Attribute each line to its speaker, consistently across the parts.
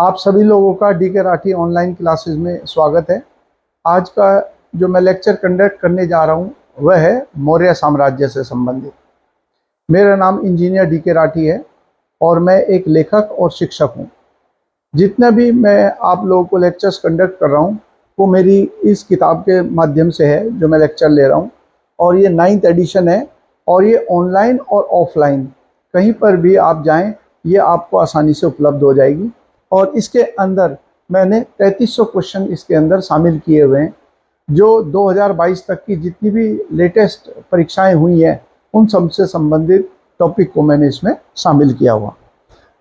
Speaker 1: आप सभी लोगों का DK राठी ऑनलाइन क्लासेस में स्वागत है। आज का जो मैं लेक्चर कंडक्ट करने जा रहा हूँ वह है मौर्य साम्राज्य से संबंधित। मेरा नाम इंजीनियर DK राठी है और मैं एक लेखक और शिक्षक हूँ। जितने भी मैं आप लोगों को लेक्चर्स कंडक्ट कर रहा हूँ वो मेरी इस किताब के माध्यम से है जो मैं लेक्चर ले रहा हूँ, और ये 9th एडिशन है और ये ऑनलाइन और ऑफलाइन कहीं पर भी आप जाएं ये आपको आसानी से उपलब्ध हो जाएगी। और इसके अंदर मैंने 3300 क्वेश्चन इसके अंदर शामिल किए हुए हैं, जो 2022 तक की जितनी भी लेटेस्ट परीक्षाएं हुई हैं उन सब से संबंधित टॉपिक को मैंने इसमें शामिल किया हुआ।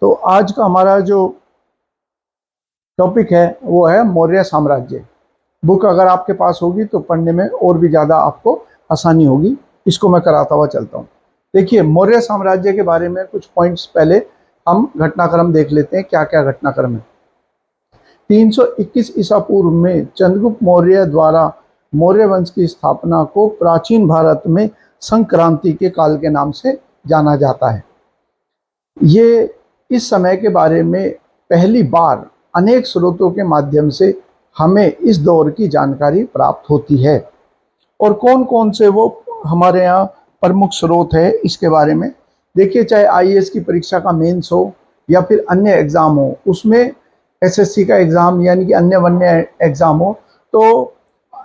Speaker 1: तो आज का हमारा जो टॉपिक है वो है मौर्य साम्राज्य। बुक अगर आपके पास होगी तो पढ़ने में और भी ज़्यादा आपको आसानी होगी। इसको मैं कराता हुआ चलता हूँ। देखिए, मौर्य साम्राज्य के बारे में कुछ पॉइंट्स पहले हम घटनाक्रम देख लेते हैं, क्या क्या घटनाक्रम है। 321 ईसा पूर्व में चंद्रगुप्त मौर्य द्वारा मौर्य वंश की स्थापना को प्राचीन भारत में संक्रांति के काल के नाम से जाना जाता है। ये इस समय के बारे में पहली बार अनेक स्रोतों के माध्यम से हमें इस दौर की जानकारी प्राप्त होती है। और कौन कौन से वो हमारे यहाँ प्रमुख स्रोत है इसके बारे में देखिए। चाहे IAS की परीक्षा का मेंस हो या फिर अन्य एग्ज़ाम हो, उसमें SSC का एग्ज़ाम यानी कि अन्य वन्य एग्ज़ाम हो, तो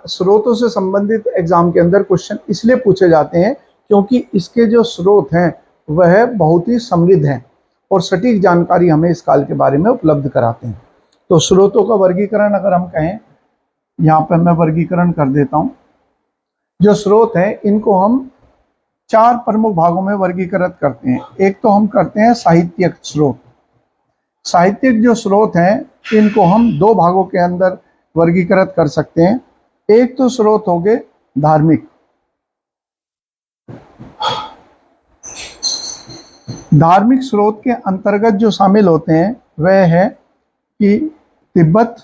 Speaker 1: स्रोतों से संबंधित एग्ज़ाम के अंदर क्वेश्चन इसलिए पूछे जाते हैं क्योंकि इसके जो स्रोत हैं वह बहुत ही समृद्ध हैं और सटीक जानकारी हमें इस काल के बारे में उपलब्ध कराते हैं। तो स्रोतों का वर्गीकरण अगर हम कहें, यहाँ पर मैं वर्गीकरण कर देता हूँ। जो स्रोत हैं इनको हम 4 प्रमुख भागों में वर्गीकृत करते हैं। एक तो हम करते हैं साहित्यिक स्रोत। साहित्यिक जो स्रोत हैं इनको हम 2 भागों के अंदर वर्गीकृत कर सकते हैं। एक तो स्रोत हो गए धार्मिक। धार्मिक स्रोत के अंतर्गत जो शामिल होते हैं वह है कि तिब्बत,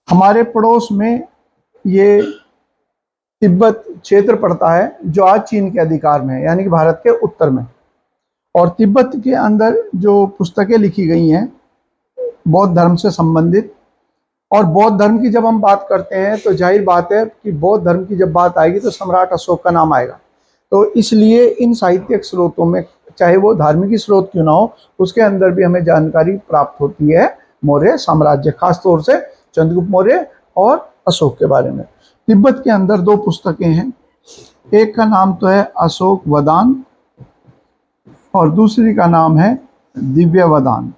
Speaker 1: हमारे पड़ोस में ये तिब्बत क्षेत्र पड़ता है जो आज चीन के अधिकार में है, यानी कि भारत के उत्तर में। और तिब्बत के अंदर जो पुस्तकें लिखी गई हैं बौद्ध धर्म से संबंधित, और बौद्ध धर्म की जब हम बात करते हैं तो जाहिर बात है कि बौद्ध धर्म की जब बात आएगी तो सम्राट अशोक का नाम आएगा। तो इसलिए इन साहित्यिक स्रोतों में, चाहे वो धार्मिक स्रोत क्यों ना हो, उसके अंदर भी हमें जानकारी प्राप्त होती है मौर्य साम्राज्य, खासतौर से चंद्रगुप्त मौर्य और अशोक के बारे में। तिब्बत के अंदर 2 पुस्तकें हैं। एक का नाम तो है अशोक वदान और दूसरी का नाम है दिव्य वदान।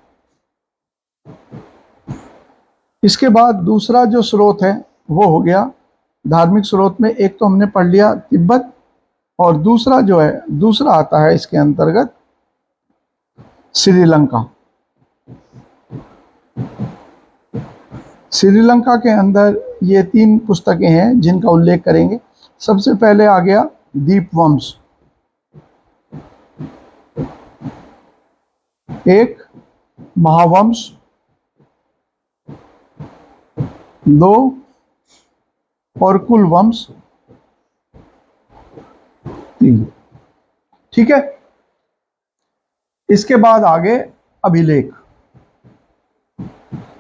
Speaker 1: इसके बाद दूसरा जो स्रोत है वो हो गया धार्मिक स्रोत में। एक तो हमने पढ़ लिया तिब्बत, और दूसरा जो है, दूसरा आता है इसके अंतर्गत श्रीलंका। श्रीलंका के अंदर ये 3 पुस्तकें हैं जिनका उल्लेख करेंगे। सबसे पहले आ गया दीपवंश, एक महावंश, 2 और कुलवंश, 3। ठीक है। इसके बाद आगे अभिलेख।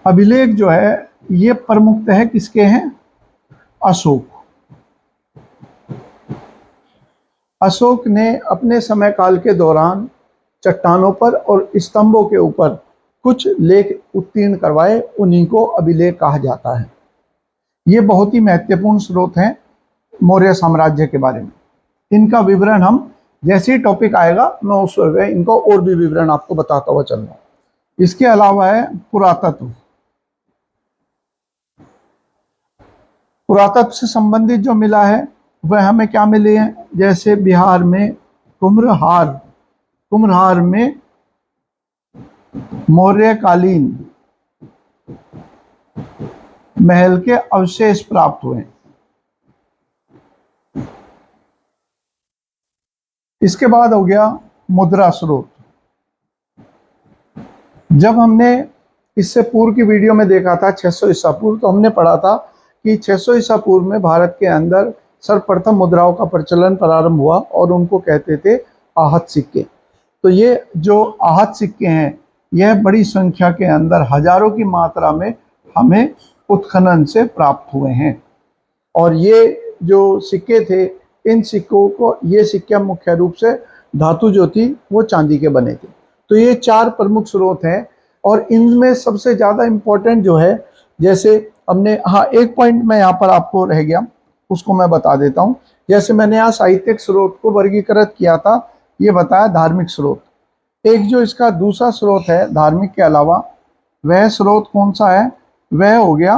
Speaker 1: अभिलेख जो है ये प्रमुखतः किसके हैं? अशोक। अशोक ने अपने समय काल के दौरान चट्टानों पर और स्तंभों के ऊपर कुछ लेख उत्तीर्ण करवाए, उन्हीं को अभिलेख कहा जाता है। ये बहुत ही महत्वपूर्ण स्रोत हैं मौर्य साम्राज्य के बारे में। इनका विवरण हम जैसे ही टॉपिक आएगा मैं उस वक्त इनको और भी विवरण आपको बताता हुआ चल रहा हूँ। इसके अलावा है पुरातत्व। पुरातत्व से संबंधित जो मिला है वह हमें क्या मिले हैं, जैसे बिहार में कुम्हरार में मौर्यकालीन महल के अवशेष प्राप्त हुए। इसके बाद हो गया मुद्रा स्रोत। जब हमने इससे पूर्व की वीडियो में देखा था 600 ईसा पूर्व, तो हमने पढ़ा था कि 600 ईसा पूर्व में भारत के अंदर सर्वप्रथम मुद्राओं का प्रचलन प्रारंभ हुआ और उनको कहते थे आहत सिक्के। तो ये जो आहत सिक्के हैं यह बड़ी संख्या के अंदर हजारों की मात्रा में हमें उत्खनन से प्राप्त हुए हैं। और ये जो सिक्के थे, इन सिक्कों को, ये सिक्के मुख्य रूप से धातु जो थी वो चांदी के बने थे। तो ये 4 प्रमुख स्रोत हैं और इनमें सबसे ज़्यादा इम्पोर्टेंट जो है, जैसे हमने, हाँ एक पॉइंट मैं यहाँ पर आपको रह गया, उसको मैं बता देता हूँ। जैसे मैंने यहाँ साहित्यिक स्रोत को वर्गीकृत किया था, ये बताया धार्मिक स्रोत। एक जो इसका दूसरा स्रोत है धार्मिक के अलावा, वह स्रोत कौन सा है? वह हो गया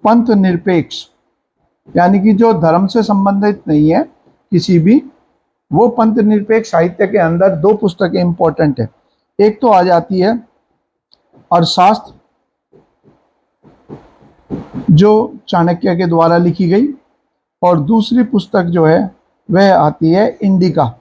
Speaker 1: पंथ निरपेक्ष, यानी कि जो धर्म से संबंधित नहीं है किसी भी, वो पंथ निरपेक्ष साहित्य के अंदर 2 पुस्तकें इंपॉर्टेंट है। एक तो आ जाती है अर्थशास्त्र, जो चाणक्य के द्वारा लिखी गई, और दूसरी पुस्तक जो है वह आती है इंडिका,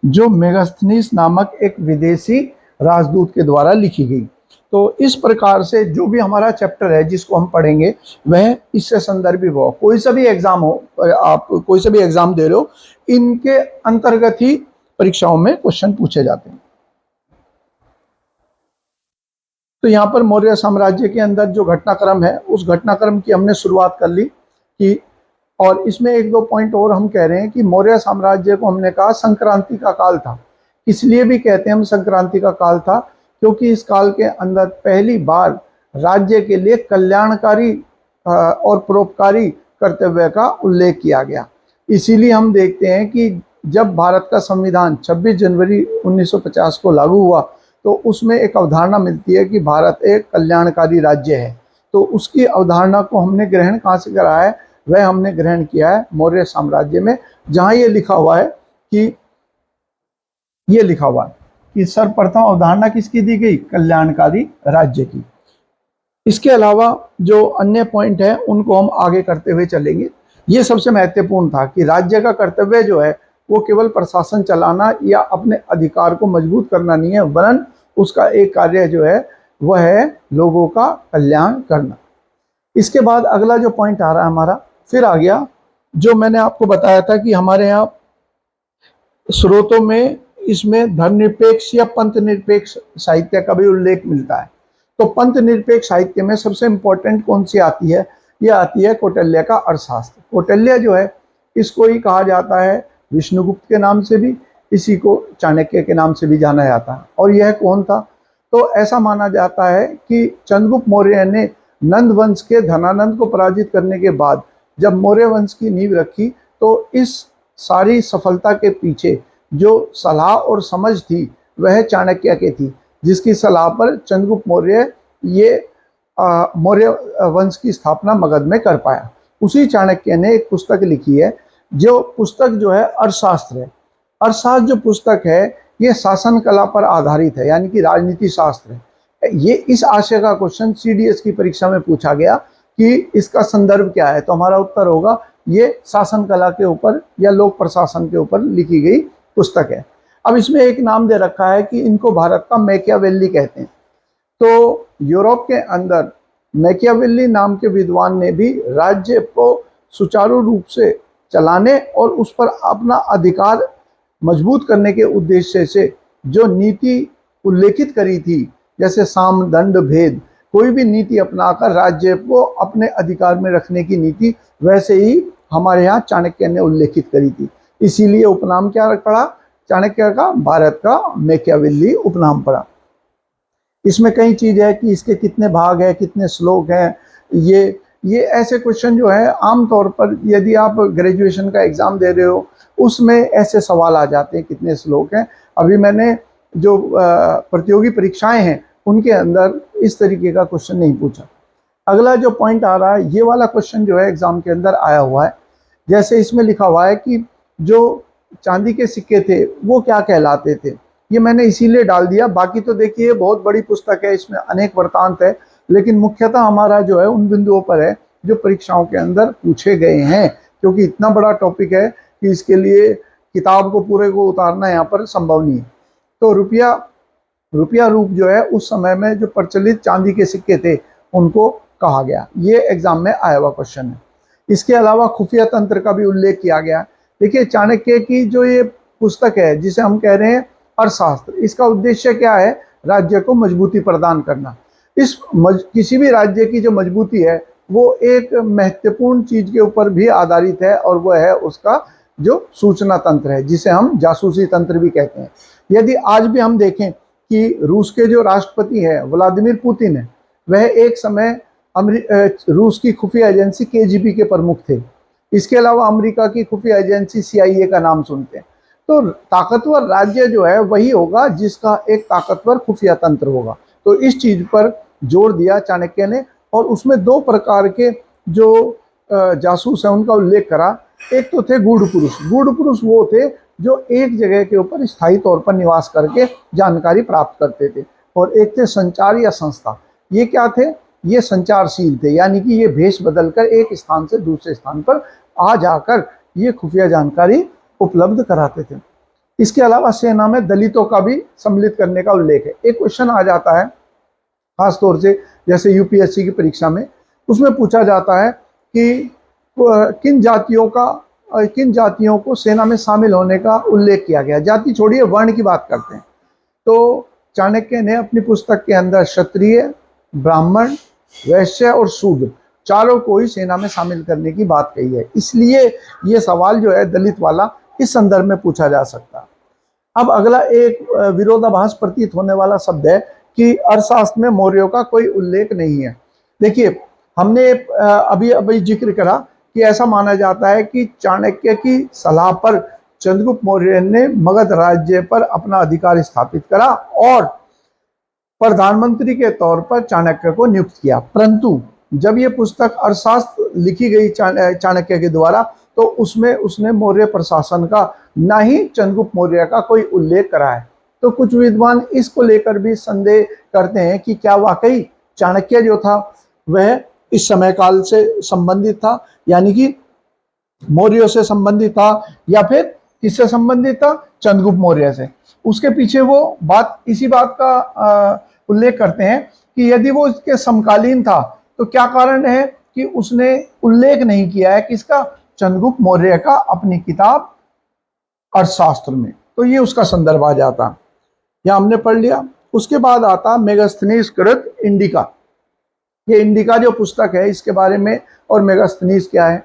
Speaker 1: जो मेगास्थनीस नामक एक विदेशी राजदूत के द्वारा लिखी गई। तो इस प्रकार से जो भी हमारा चैप्टर है जिसको हम पढ़ेंगे वह इससे संदर्भित हो। कोई सा भी एग्जाम हो, आप कोई सा भी एग्जाम दे रहे हो, इनके अंतर्गत ही परीक्षाओं में क्वेश्चन पूछे जाते हैं। तो यहाँ पर मौर्य साम्राज्य के अंदर जो घटनाक्रम है, उस घटनाक्रम की हमने शुरुआत कर ली कि, और इसमें 1-2 पॉइंट और हम कह रहे हैं कि मौर्य साम्राज्य को हमने कहा संक्रांति का काल था। इसलिए भी कहते हैं हम संक्रांति का काल था क्योंकि इस काल के अंदर पहली बार राज्य के लिए कल्याणकारी और परोपकारी कर्तव्य का उल्लेख किया गया। इसीलिए हम देखते हैं कि जब भारत का संविधान 26 जनवरी 1950 को लागू हुआ तो उसमें एक अवधारणा मिलती है कि भारत एक कल्याणकारी राज्य है। तो उसकी अवधारणा को हमने ग्रहण कहाँ से करा है? वह हमने ग्रहण किया है मौर्य साम्राज्य में, जहाँ ये लिखा हुआ है कि, ये लिखा हुआ है कि सर्वप्रथम अवधारणा किसकी दी गई? कल्याणकारी राज्य की। इसके अलावा जो अन्य पॉइंट है उनको हम आगे करते हुए चलेंगे। ये सबसे महत्वपूर्ण था कि राज्य का कर्तव्य जो है वो केवल प्रशासन चलाना या अपने अधिकार को मजबूत करना नहीं है, वरन उसका एक कार्य जो है वह है लोगों का कल्याण करना। इसके बाद अगला जो पॉइंट आ रहा है हमारा, फिर आ गया जो मैंने आपको बताया था कि हमारे यहाँ स्रोतों में इसमें धर्मनिरपेक्ष या पंथ निरपेक्ष साहित्य का भी उल्लेख मिलता है। तो पंथ निरपेक्ष साहित्य में सबसे इंपॉर्टेंट कौन सी आती है? ये आती है कौटिल्य का अर्थशास्त्र। कौटिल्य जो है, इसको ही कहा जाता है विष्णुगुप्त के नाम से भी, इसी को चाणक्य के नाम से भी जाना जाता है। और यह कौन था? तो ऐसा माना जाता है कि चंद्रगुप्त मौर्य ने नंद वंश के धनानंद को पराजित करने के बाद जब मौर्य वंश की नींव रखी, तो इस सारी सफलता के पीछे जो सलाह और समझ थी वह चाणक्य की थी, जिसकी सलाह पर चंद्रगुप्त मौर्य ये मौर्य वंश की स्थापना मगध में कर पाया। उसी चाणक्य ने एक पुस्तक लिखी है, जो पुस्तक जो है अर्थशास्त्र है। अर्थशास्त्र जो पुस्तक है ये शासन कला पर आधारित है, यानी कि राजनीति शास्त्र है। ये इस आशय का क्वेश्चन CDS की परीक्षा में पूछा गया कि इसका संदर्भ क्या है, तो हमारा उत्तर होगा ये शासन कला के ऊपर या लोक प्रशासन के ऊपर लिखी गई पुस्तक है। अब इसमें एक नाम दे रखा है कि इनको भारत का मैकियावेली कहते हैं। तो यूरोप के अंदर मैकियावेली नाम के विद्वान ने भी राज्य को सुचारू रूप से चलाने और उस पर अपना अधिकार मजबूत करने के उद्देश्य से जो नीति उल्लेखित करी थी, जैसे साम दंड भेद, कोई भी नीति अपनाकर राज्य को अपने अधिकार में रखने की नीति, वैसे ही हमारे यहाँ चाणक्य ने उल्लेखित करी थी। इसीलिए उपनाम क्या पड़ा चाणक्य का? भारत का मैकियावेली उपनाम पड़ा। इसमें कई चीज है कि इसके कितने भाग है, कितने श्लोक हैं। ये ऐसे क्वेश्चन जो है आमतौर पर यदि आप ग्रेजुएशन का एग्जाम दे रहे हो उसमें ऐसे सवाल आ जाते हैं कितने श्लोक हैं। अभी मैंने जो प्रतियोगी परीक्षाएं हैं उनके अंदर इस तरीके का क्वेश्चन नहीं पूछा। अगला जो पॉइंट आ रहा है, ये वाला क्वेश्चन जो है एग्जाम के अंदर आया हुआ है। जैसे इसमें लिखा हुआ है कि जो चांदी के सिक्के थे वो क्या कहलाते थे, ये मैंने इसीलिए डाल दिया। बाकी तो देखिए बहुत बड़ी पुस्तक है, इसमें अनेक वृत्तांत है, लेकिन मुख्यतः हमारा जो है उन बिंदुओं पर है जो परीक्षाओं के अंदर पूछे गए हैं, क्योंकि इतना बड़ा टॉपिक है कि इसके लिए किताब को पूरे को उतारना यहाँ पर संभव नहीं है। तो रुपया रूप जो है उस समय में जो प्रचलित चांदी के सिक्के थे उनको कहा गया। ये एग्जाम में आया हुआ क्वेश्चन है। इसके अलावा खुफिया तंत्र का भी उल्लेख किया गया। देखिए चाणक्य की जो ये पुस्तक है जिसे हम कह रहे हैं अर्थशास्त्र, इसका उद्देश्य क्या है? राज्य को मजबूती प्रदान करना। किसी भी राज्य की जो मजबूती है वो एक महत्वपूर्ण चीज के ऊपर भी आधारित है, और वह है उसका जो सूचना तंत्र है, जिसे हम जासूसी तंत्र भी कहते हैं। यदि आज भी हम देखें कि रूस के जो राष्ट्रपति हैं व्लादिमीर पुतिन है, वह एक समय रूस की खुफिया एजेंसी केजीबी के प्रमुख थे। इसके अलावा अमेरिका की खुफिया एजेंसी सीआईए का नाम सुनते हैं। तो ताकतवर राज्य जो है वही होगा जिसका एक ताकतवर खुफिया तंत्र होगा। तो इस चीज पर जोर दिया चाणक्य ने, और उसमें दो प्रकार के जो जासूस है उनका उल्लेख करा। एक तो थे गूढ़ पुरुष। गूढ़ पुरुष वो थे जो एक जगह के ऊपर स्थायी तौर पर निवास करके जानकारी प्राप्त करते थे, और एक थे संचार या संस्था। ये क्या थे? ये संचारशील थे, यानी कि ये भेष बदलकर एक स्थान से दूसरे स्थान पर आ जाकर ये खुफिया जानकारी उपलब्ध कराते थे। इसके अलावा सेना में दलितों का भी सम्मिलित करने का उल्लेख है। एक क्वेश्चन आ जाता है खास तौर से जैसे यूपीएससी की परीक्षा में, उसमें पूछा जाता है कि किन जातियों को सेना में शामिल होने का उल्लेख किया गया। जाति छोड़िए, वर्ण की बात करते हैं। तो चाणक्य ने अपनी पुस्तक के अंदर क्षत्रिय, ब्राह्मण, वैश्य और शूद्र चारों को ही सेना में शामिल करने की बात कही है। इसलिए ये सवाल जो है दलित वाला इस संदर्भ में पूछा जा सकता है। अब अगला एक विरोधाभास प्रतीत होने वाला शब्द है कि अर्थशास्त्र में मौर्यों का कोई उल्लेख नहीं है। देखिए, हमने अभी जिक्र करा कि ऐसा माना जाता है कि चाणक्य की सलाह पर चंद्रगुप्त मौर्य ने मगध राज्य पर अपना अधिकार स्थापित करा और प्रधानमंत्री के तौर पर चाणक्य को नियुक्त किया। परंतु जब ये पुस्तक अर्थशास्त्र लिखी गई चाणक्य के द्वारा, तो उसमें उसने मौर्य प्रशासन का, ना ही चंद्रगुप्त मौर्य का कोई उल्लेख करा है। तो कुछ विद्वान इसको लेकर भी संदेह करते हैं कि क्या वाकई चाणक्य जो था वह इस समय काल से संबंधित था, यानी कि मौर्यों से संबंधित था, या फिर किससे संबंधित था? चंद्रगुप्त मौर्य से। उसके पीछे वो इसी बात का उल्लेख करते हैं कि यदि वो इसके समकालीन था तो क्या कारण है कि उसने उल्लेख नहीं किया है किसका? चंद्रगुप्त मौर्य का अपनी किताब अर्थशास्त्र में। तो ये उसका संदर्भ आ जाता, यह हमने पढ़ लिया। उसके बाद आता मेगास्थनीज कृत इंडिका। ये इंडिका जो पुस्तक है इसके बारे में, और मेगास्थनीज क्या है?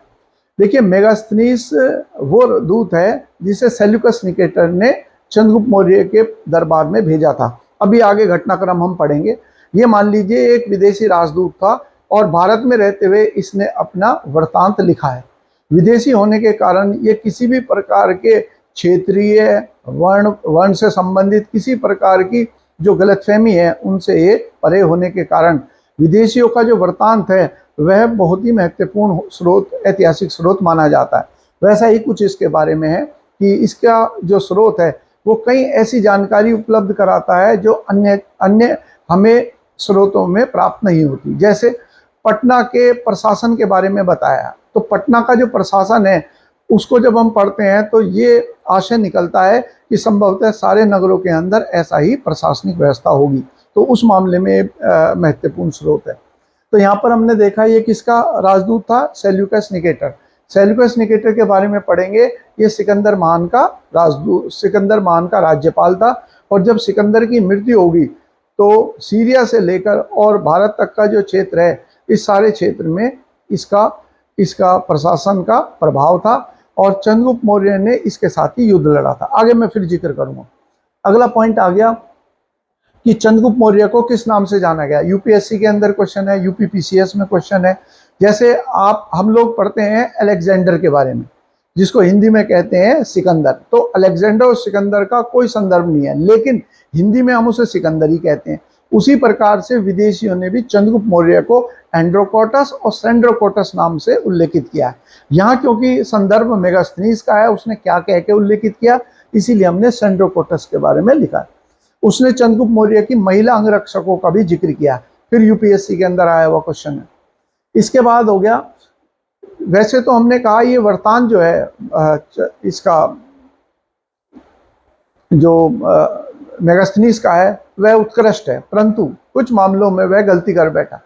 Speaker 1: देखिए, मेगास्थनीज वो दूत है जिसे सेल्यूकस निकेटर ने चंद्रगुप्त मौर्य के दरबार में भेजा था। अभी आगे घटनाक्रम हम पढ़ेंगे। ये मान लीजिए एक विदेशी राजदूत था और भारत में रहते हुए इसने अपना वृत्तांत लिखा है। विदेशी होने के कारण ये किसी भी प्रकार के क्षेत्रीय वर्ण से संबंधित किसी प्रकार की जो गलतफहमी है उनसे ये परे होने के कारण विदेशियों का जो वृत्तांत है वह बहुत ही महत्वपूर्ण स्रोत, ऐतिहासिक स्रोत माना जाता है। वैसा ही कुछ इसके बारे में है कि इसका जो स्रोत है वो कई ऐसी जानकारी उपलब्ध कराता है जो अन्य हमें स्रोतों में प्राप्त नहीं होती। जैसे पटना के प्रशासन के बारे में बताया, तो पटना का जो प्रशासन है उसको जब हम पढ़ते हैं तो ये आशय निकलता है कि संभवतः सारे नगरों के अंदर ऐसा ही प्रशासनिक व्यवस्था होगी। तो उस मामले में महत्वपूर्ण स्रोत है। तो यहाँ पर हमने देखा ये किसका राजदूत था? Seleucus Nicator. सेल्यूकस निकेटर के बारे में पढ़ेंगे। ये सिकंदर महान का राजदूत, सिकंदर महान का राज्यपाल था। और जब सिकंदर की मृत्यु होगी तो सीरिया से लेकर और भारत तक का जो क्षेत्र है, इस सारे क्षेत्र में इसका प्रशासन का प्रभाव था, और चंद्रगुप्त मौर्य ने इसके साथ ही युद्ध लड़ा था। आगे मैं फिर जिक्र करूंगा। अगला पॉइंट आ गया कि चंद्रगुप्त मौर्य को किस नाम से जाना गया। यूपीएससी के अंदर क्वेश्चन है, यूपीपीसीएस में क्वेश्चन है। जैसे हम लोग पढ़ते हैं अलेक्जेंडर के बारे में, जिसको हिंदी में कहते हैं सिकंदर। तो अलेक्जेंडर और सिकंदर का कोई संदर्भ नहीं है, लेकिन हिंदी में हम उसे सिकंदर ही कहते हैं। उसी प्रकार से विदेशियों ने भी चंद्रगुप्त मौर्य को एंड्रोकोटस और सेंड्रोकोटस नाम से उल्लेखित किया है। यहाँ क्योंकि संदर्भ मेगास्थनीज का है, उसने क्या कह के उल्लेखित किया, इसीलिए हमने सेंड्रोकोटस के बारे में लिखा है। उसने चंद्रगुप्त मौर्य की महिला अंगरक्षकों का भी जिक्र किया, फिर यूपीएससी के अंदर आया हुआ क्वेश्चन है। इसके बाद हो गया, वैसे तो हमने कहा ये वृत्तांत जो है इसका जो मेगास्थनीज का है वह उत्कृष्ट है, परंतु कुछ मामलों में वह गलती कर बैठा,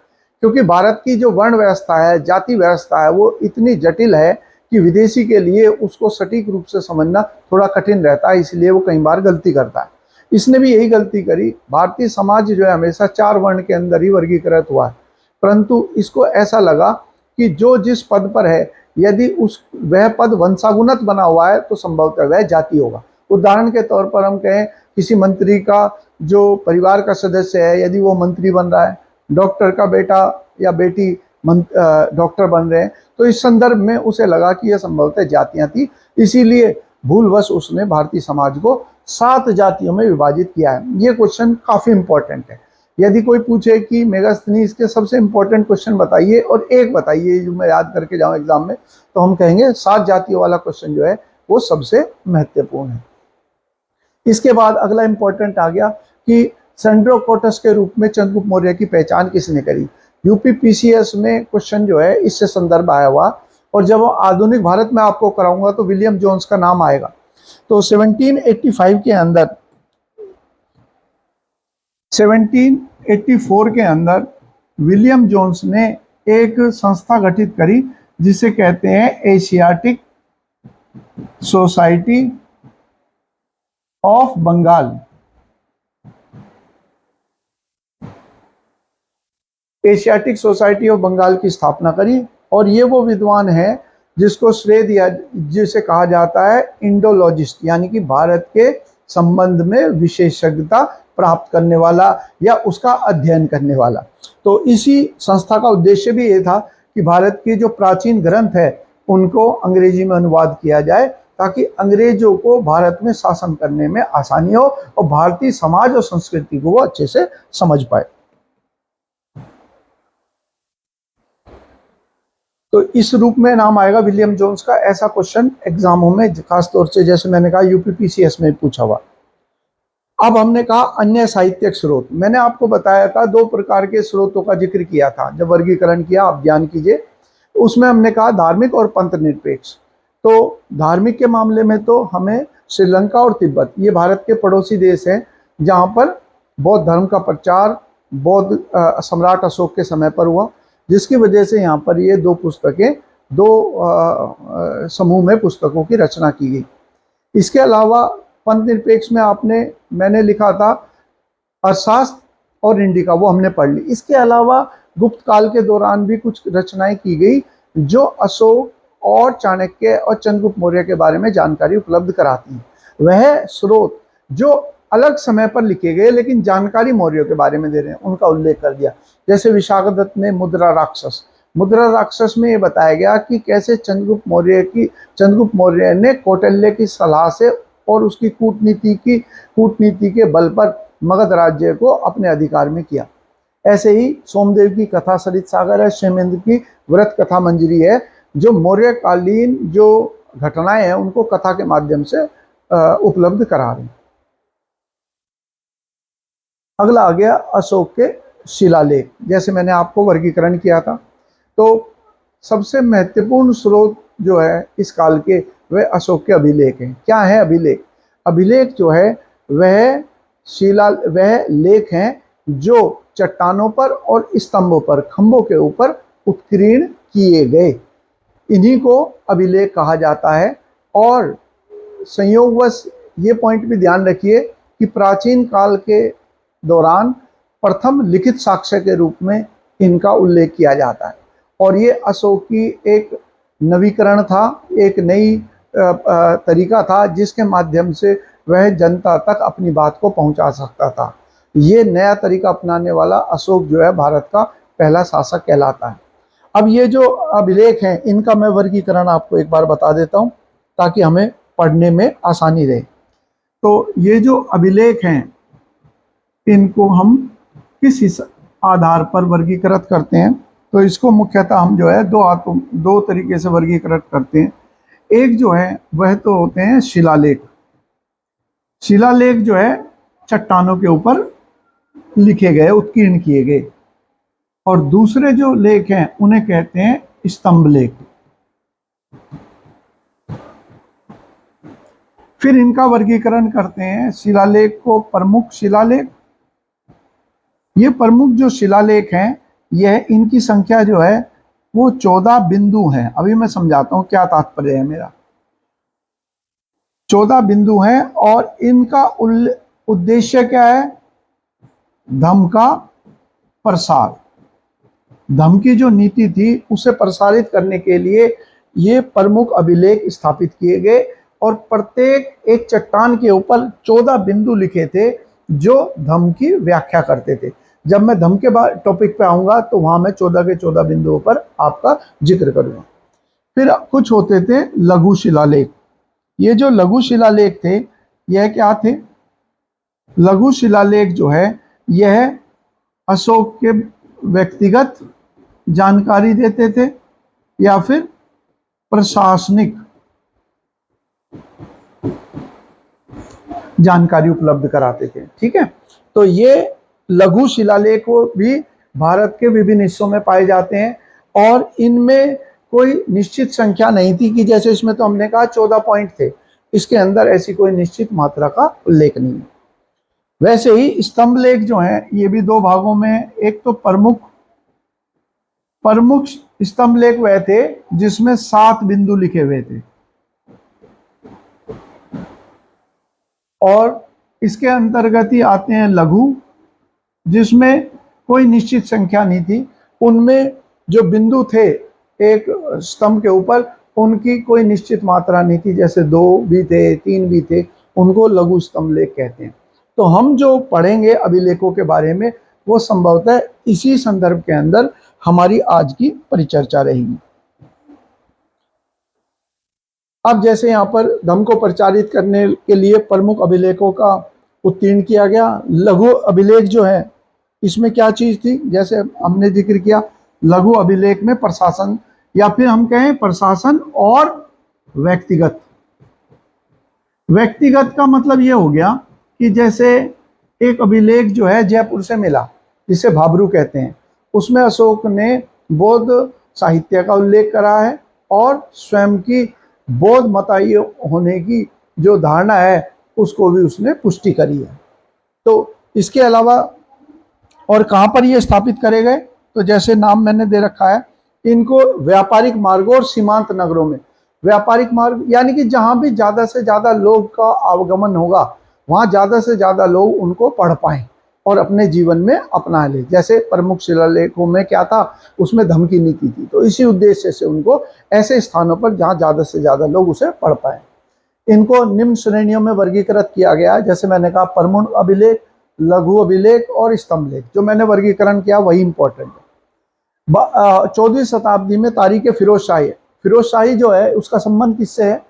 Speaker 1: क्योंकि भारत की जो वर्ण व्यवस्था है, जाति व्यवस्था है, वो इतनी जटिल है कि विदेशी के लिए उसको सटीक रूप से समझना थोड़ा कठिन रहता है, इसलिए वो कई बार गलती करता है। इसने भी यही गलती करी। भारतीय समाज जो है हमेशा 4 वर्ण के अंदर ही वर्गीकृत हुआ है, परंतु इसको ऐसा लगा कि जो जिस पद पर है, यदि उस वह पद वंशागुणत बना हुआ है तो संभवतः वह जाति होगा। उदाहरण के तौर पर हम कहें किसी मंत्री का जो परिवार का सदस्य है, यदि वो मंत्री बन रहा है, डॉक्टर का बेटा या बेटी डॉक्टर बन रहे हैं, तो इस संदर्भ में उसे लगा कि यह संभवतः जातियां थी, इसीलिए भूलवश उसने भारतीय समाज को 7 जातियों में विभाजित किया है। ये क्वेश्चन काफी इंपॉर्टेंट है। यदि कोई पूछे कि मेगास्थनीज के सबसे इंपॉर्टेंट क्वेश्चन बताइए और एक बताइए जो मैं याद करके जाऊं एग्जाम में, तो हम कहेंगे 7 जातियों वाला क्वेश्चन जो है वो सबसे महत्वपूर्ण है। इसके बाद अगला इंपॉर्टेंट आ गया कि सेंड्रोकोटस के रूप में चंद्रगुप्त मौर्य की पहचान किसने करी। यूपीपीसीएस में क्वेश्चन जो है इससे संदर्भ आया हुआ, और जब आधुनिक भारत में आपको कराऊंगा तो विलियम जोन्स का नाम आएगा। तो 1784 के अंदर विलियम जोन्स ने एक संस्था गठित करी जिसे कहते हैं Asiatic Society of Bengal. Asiatic Society of Bengal की स्थापना करी, और ये वो विद्वान है जिसको श्रेय दिया, जिसे कहा जाता है इंडोलॉजिस्ट, यानी कि भारत के संबंध में विशेषज्ञता प्राप्त करने वाला या उसका अध्ययन करने वाला। तो इसी संस्था का उद्देश्य भी ये था कि भारत के जो प्राचीन ग्रंथ है उनको अंग्रेजी में अनुवाद किया जाए, ताकि अंग्रेजों को भारत में शासन करने में आसानी हो और भारतीय समाज और संस्कृति को वो अच्छे से समझ पाए। तो इस रूप में नाम आएगा विलियम जोन्स का। ऐसा क्वेश्चन एग्जामों में खासतौर से, जैसे मैंने कहा, यूपीपीसीएस में पूछा हुआ। अब हमने कहा अन्य साहित्यिक स्रोत। मैंने आपको बताया था 2 प्रकार के स्रोतों का जिक्र किया था जब वर्गीकरण किया, आप ध्यान कीजिए। उसमें हमने कहा धार्मिक और पंथ निरपेक्ष। तो धार्मिक के मामले में तो हमें श्रीलंका और तिब्बत, ये भारत के पड़ोसी देश हैं जहाँ पर बौद्ध धर्म का प्रचार बौद्ध सम्राट अशोक के समय पर हुआ, जिसकी वजह से यहाँ पर ये 2 पुस्तकें, 2 समूह में पुस्तकों की रचना की गई। इसके अलावा पंथ निरपेक्ष में मैंने लिखा था अर्थशास्त्र और इंडिका, वो हमने पढ़ ली। इसके अलावा गुप्त काल के दौरान भी कुछ रचनाएं की गई जो अशोक और चाणक्य और चंद्रगुप्त मौर्य के बारे में जानकारी उपलब्ध कराती हैं। वह स्रोत जो अलग समय पर लिखे गए लेकिन जानकारी मौर्यों के बारे में दे रहे हैं, उनका उल्लेख कर दिया। जैसे विशाखदत्त ने मुद्रा राक्षस में ये बताया गया कि कैसे चंद्रगुप्त मौर्य ने कौटिल्य की सलाह से और उसकी कूटनीति के बल पर मगध राज्य को अपने अधिकार में किया। ऐसे ही सोमदेव की कथा सरित सागर है, क्षेमेंद्र की व्रत कथा मंजरी है, जो मौर्यकालीन जो घटनाएं हैं उनको कथा के माध्यम से उपलब्ध करा रहे हैं। अगला आ गया अशोक के शिलालेख। जैसे मैंने आपको वर्गीकरण किया था, तो सबसे महत्वपूर्ण स्रोत जो है इस काल के वह अशोक के अभिलेख हैं। क्या है अभिलेख? अभिलेख जो है वह लेख हैं जो चट्टानों पर और स्तंभों पर, खंभों के ऊपर उत्कीर्ण किए गए, इन्हीं को अभिलेख कहा जाता है। और संयोगवश ये पॉइंट भी ध्यान रखिए कि प्राचीन काल के दौरान प्रथम लिखित साक्ष्य के रूप में इनका उल्लेख किया जाता है, और ये अशोक की एक नवीकरण था, एक नई तरीका था जिसके माध्यम से वह जनता तक अपनी बात को पहुंचा सकता था। ये नया तरीका अपनाने वाला अशोक जो है भारत का पहला शासक कहलाता है। अब ये जो अभिलेख हैं इनका मैं वर्गीकरण आपको एक बार बता देता हूं ताकि हमें पढ़ने में आसानी रहे। तो ये जो अभिलेख हैं इनको हम किस आधार पर वर्गीकृत करते हैं, तो इसको मुख्यतः हम जो है 2 तरीके से वर्गीकृत करते हैं। एक जो है वह तो होते हैं शिलालेख। शिलालेख जो है चट्टानों के ऊपर लिखे गए, उत्कीर्ण किए गए, और दूसरे जो लेख हैं उन्हें कहते हैं स्तंभ लेख। फिर इनका वर्गीकरण करते हैं शिलालेख को प्रमुख शिलालेख। ये प्रमुख जो शिलालेख हैं, यह इनकी संख्या जो है वो 14 बिंदु हैं। अभी मैं समझाता हूं क्या तात्पर्य है मेरा। 14 बिंदु हैं और इनका उद्देश्य क्या है? धम्म का प्रसार, धम्म की जो नीति थी उसे प्रसारित करने के लिए ये प्रमुख अभिलेख स्थापित किए गए और प्रत्येक एक चट्टान के ऊपर 14 बिंदु लिखे थे जो धम्म की व्याख्या करते थे। जब मैं धम्म के बाद टॉपिक पे आऊंगा तो वहां मैं 14 के 14 बिंदुओं पर आपका जिक्र करूंगा। फिर कुछ होते थे लघु शिलालेख। ये जो लघु शिलालेख थे यह क्या थे? लघु शिलालेख जो है यह अशोक के व्यक्तिगत जानकारी देते थे या फिर प्रशासनिक जानकारी उपलब्ध कराते थे। ठीक है, तो ये लघु शिलालेख भी भारत के विभिन्न हिस्सों में पाए जाते हैं और इनमें कोई निश्चित संख्या नहीं थी कि जैसे इसमें तो हमने कहा 14 पॉइंट थे, इसके अंदर ऐसी कोई निश्चित मात्रा का उल्लेख नहीं है। वैसे ही स्तंभ लेख जो है ये भी दो भागों में है। एक तो प्रमुख स्तंभ लेख वह थे जिसमें 7 बिंदु लिखे हुए थे और इसके अंतर्गत ही आते हैं लघु जिसमें कोई निश्चित संख्या नहीं थी। उनमें जो बिंदु थे एक स्तंभ के ऊपर उनकी कोई निश्चित मात्रा नहीं थी, जैसे 2 भी थे, 3 भी थे, उनको लघु स्तंभ लेख कहते हैं। तो हम जो पढ़ेंगे अभिलेखों के बारे में वो संभवतः इसी संदर्भ के अंदर हमारी आज की परिचर्चा रहेगी। अब जैसे यहाँ पर धम्म को प्रचारित करने के लिए प्रमुख अभिलेखों का उत्तीर्ण किया गया, लघु अभिलेख जो है इसमें क्या चीज थी? जैसे हमने जिक्र किया लघु अभिलेख में प्रशासन या फिर हम कहें प्रशासन और व्यक्तिगत। व्यक्तिगत का मतलब ये हो गया कि जैसे एक अभिलेख जो है जयपुर से मिला जिसे भाबरू कहते हैं, उसमें अशोक ने बौद्ध साहित्य का उल्लेख करा है और स्वयं की बौद्ध मताई होने की जो धारणा है उसको भी उसने पुष्टि करी है। तो इसके अलावा और कहाँ पर ये स्थापित करे गए? तो जैसे नाम मैंने दे रखा है इनको व्यापारिक मार्गों और सीमांत नगरों में। व्यापारिक मार्ग यानी कि जहाँ भी ज़्यादा से ज़्यादा लोग का आवागमन होगा वहाँ ज़्यादा से ज़्यादा लोग उनको पढ़ पाएँ और अपने जीवन में अपना ले। जैसे प्रमुख शिलालेखों में क्या था, उसमें धम्म की नीति थी, तो इसी उद्देश्य से उनको ऐसे स्थानों पर जहाँ ज़्यादा से ज़्यादा लोग उसे पढ़ पाएँ। इनको निम्न श्रेणियों में वर्गीकृत किया गया है, जैसे मैंने कहा प्रमुख अभिलेख, लघु अभिलेख और स्तंभ लेख। जो मैंने वर्गीकरण किया वही इंपॉर्टेंट है। 14वीं शताब्दी में तारीख फिरोज शाही है। फिरोज शाही जो है उसका संबंध किससे है?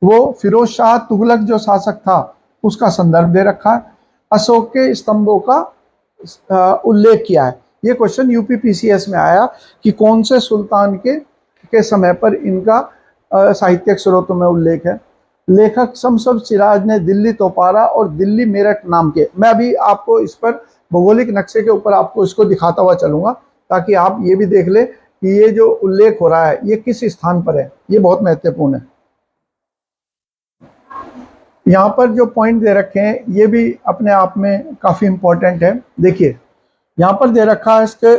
Speaker 1: वो फिरोज शाह तुगलक जो शासक था उसका संदर्भ दे रखा है। अशोक के स्तंभों का उल्लेख किया है। ये क्वेश्चन यूपीपीसीएस में आया कि कौन से सुल्तान के समय पर इनका साहित्यिक स्रोतों में उल्लेख है। लेखक शमशद सिराज ने दिल्ली तोपारा और दिल्ली मेरठ नाम के, मैं अभी आपको इस पर भौगोलिक नक्शे के ऊपर आपको इसको दिखाता हुआ चलूंगा ताकि आप ये भी देख ले कि ये जो उल्लेख हो रहा है ये किस स्थान पर है। ये बहुत महत्वपूर्ण है। यहाँ पर जो पॉइंट दे रखे हैं ये भी अपने आप में काफी इंपॉर्टेंट है। देखिए यहाँ पर दे रखा है इसके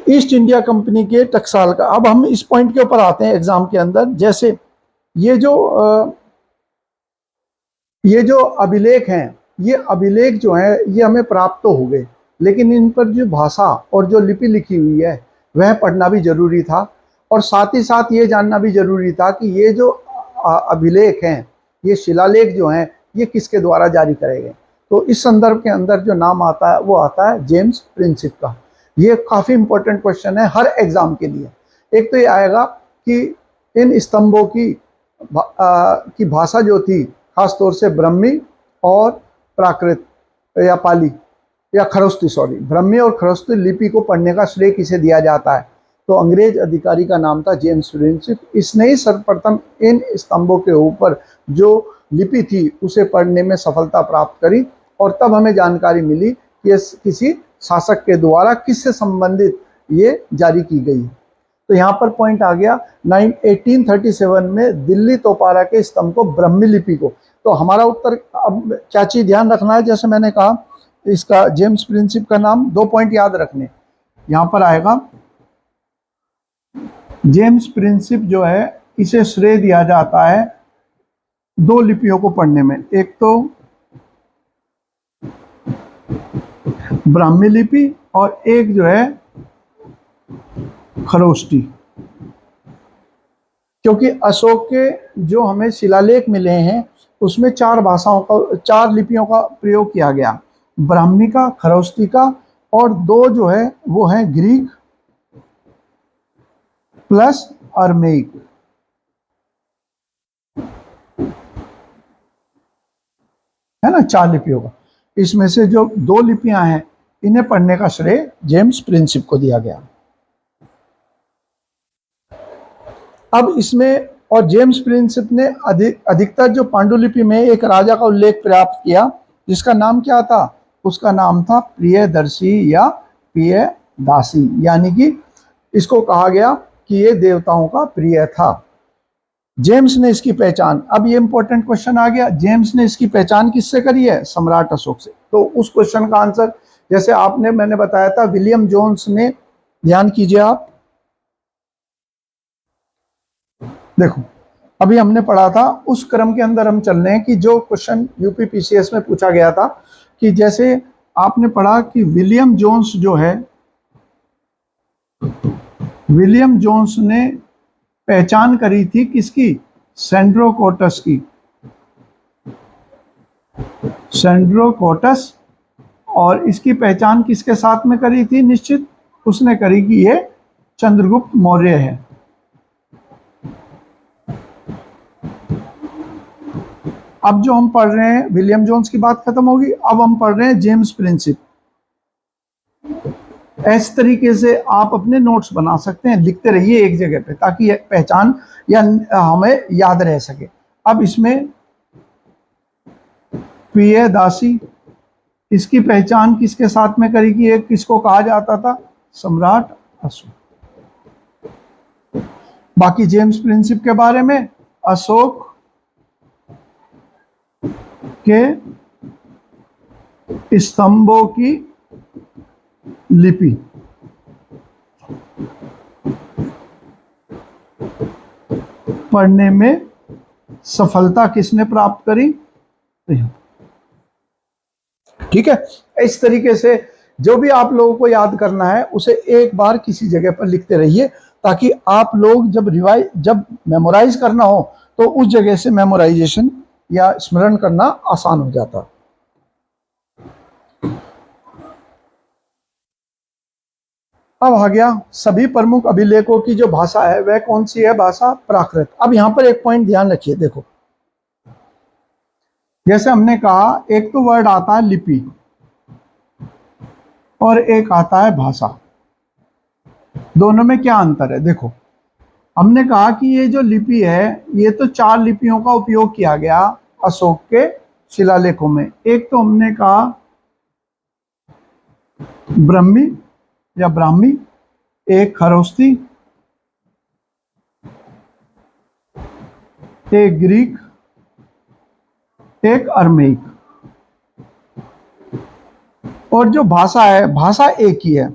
Speaker 1: ईस्ट इंडिया कंपनी के टकसाल का। अब हम इस पॉइंट के ऊपर आते हैं एग्जाम के अंदर। जैसे ये जो अभिलेख हैं, ये अभिलेख जो है ये हमें प्राप्त तो हो गए, लेकिन इन पर जो भाषा और जो लिपि लिखी हुई है वह पढ़ना भी जरूरी था और साथ ही साथ ये जानना भी जरूरी था कि ये जो अभिलेख हैं, ये शिलालेख जो हैं, ये किसके द्वारा जारी करे गए। तो इस संदर्भ के अंदर जो नाम आता है वो आता है जेम्स प्रिंसिप का। ये काफ़ी इंपॉर्टेंट क्वेश्चन है हर एग्जाम के लिए। एक तो ये आएगा कि इन स्तंभों की भाषा जो थी खासतौर से ब्रह्मी और प्राकृत या पाली या खरोस्ती, सॉरी, ब्रह्मी और खरोस्ती लिपि को पढ़ने का श्रेय किसे दिया जाता है? तो अंग्रेज अधिकारी का नाम था जेम्स प्रिंसिप। इसने ही सर्वप्रथम इन स्तंभों के ऊपर जो लिपि थी उसे पढ़ने में सफलता प्राप्त करी और तब हमें जानकारी मिली कि किसी शासक के द्वारा किससे संबंधित ये जारी की गई। तो यहाँ पर पॉइंट आ गया 1837 में दिल्ली तोपारा के स्तंभ को ब्रह्मी लिपि को। तो हमारा उत्तर अब क्या चीज़ ध्यान रखना है, जैसे मैंने कहा इसका जेम्स प्रिंसिप का नाम, 2 पॉइंट याद रखने। यहाँ पर आएगा जेम्स प्रिंसिप जो है इसे श्रेय दिया जाता है दो लिपियों को पढ़ने में, एक तो ब्राह्मी लिपि और एक जो है खरोष्टी। क्योंकि अशोक के जो हमें शिलालेख मिले हैं उसमें चार लिपियों का प्रयोग किया गया, ब्राह्मी का, खरोष्टी का, और दो जो है वो है ग्रीक प्लस अरमेइक। है ना, चार लिपियों का। इसमें से जो दो लिपियां हैं इन्हें पढ़ने का श्रेय जेम्स प्रिंसिप को दिया गया। अब इसमें, और जेम्स प्रिंसिप ने अधिकतर जो पांडुलिपि में एक राजा का उल्लेख प्राप्त किया जिसका नाम क्या था, उसका नाम था प्रियदर्शी या प्रियदासी, यानी कि इसको कहा गया कि ये देवताओं का प्रिय था। जेम्स ने इसकी पहचान, अब ये इंपॉर्टेंट क्वेश्चन आ गया, जेम्स ने इसकी पहचान किससे करी है, सम्राट अशोक से। तो उस क्वेश्चन का आंसर, जैसे मैंने बताया था, विलियम जोन्स ने, ध्यान कीजिए आप, देखो अभी हमने पढ़ा था उस क्रम के अंदर हम चल रहे हैं कि जो क्वेश्चन यूपी पीसीएस में पूछा गया था, कि जैसे आपने पढ़ा कि विलियम जोन्स जो है, विलियम जोन्स ने पहचान करी थी किसकी, सेंड्रोकोटस की, सेंड्रोकोटस। और इसकी पहचान किसके साथ में करी थी, निश्चित उसने करी कि ये चंद्रगुप्त मौर्य है। अब जो हम पढ़ रहे हैं, विलियम जोन्स की बात खत्म होगी, अब हम पढ़ रहे हैं जेम्स प्रिंसिप। इस तरीके से आप अपने नोट्स बना सकते हैं, लिखते रहिए एक जगह पे ताकि ये पहचान या हमें याद रह सके। अब इसमें प्रियदासी, इसकी पहचान किसके साथ में करी कि ये किसको कहा जाता था, सम्राट अशोक। बाकी जेम्स प्रिंसिप के बारे में, अशोक के स्तंभों की लिपि, पढ़ने में सफलता किसने प्राप्त करी, ठीक है। इस तरीके से जो भी आप लोगों को याद करना है उसे एक बार किसी जगह पर लिखते रहिए ताकि आप लोग जब मेमोराइज करना हो तो उस जगह से मेमोराइजेशन या स्मरण करना आसान हो जाता। अब आ गया सभी प्रमुख अभिलेखों की जो भाषा है वह कौन सी है, भाषा प्राकृत। अब यहां पर एक पॉइंट ध्यान रखिए, देखो जैसे हमने कहा एक तो वर्ड आता है लिपि और एक आता है भाषा, दोनों में क्या अंतर है। देखो हमने कहा कि ये जो लिपि है ये तो चार लिपियों का उपयोग किया गया अशोक के शिलालेखों में। एक तो हमने कहा ब्रह्मी या ब्राह्मी, एक खरोष्टी, एक ग्रीक, एक अरमेइक। और जो भाषा है, भाषा एक ही है।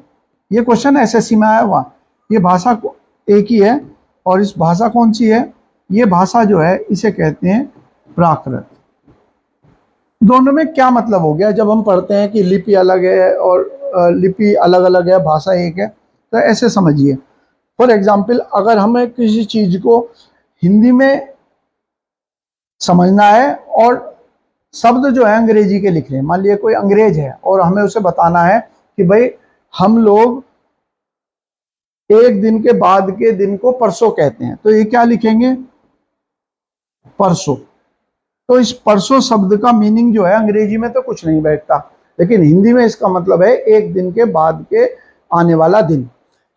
Speaker 1: ये क्वेश्चन एसएससी में आया हुआ, ये भाषा एक ही है। और इस भाषा कौन सी है, ये भाषा जो है इसे कहते हैं प्राकृत। दोनों में क्या मतलब हो गया, जब हम पढ़ते हैं कि लिपि अलग है और लिपि अलग अलग है, भाषा एक है, तो ऐसे समझिए। फॉर एग्जाम्पल अगर हमें किसी चीज को हिंदी में समझना है और शब्द जो है अंग्रेजी के लिख रहे हैं, मान लिया कोई अंग्रेज है और हमें उसे बताना है कि भाई हम लोग एक दिन के बाद के दिन को परसों कहते हैं, तो ये क्या लिखेंगे, परसों। तो इस परसों शब्द का मीनिंग जो है अंग्रेजी में तो कुछ नहीं बैठता, लेकिन हिंदी में इसका मतलब है एक दिन के बाद के आने वाला दिन।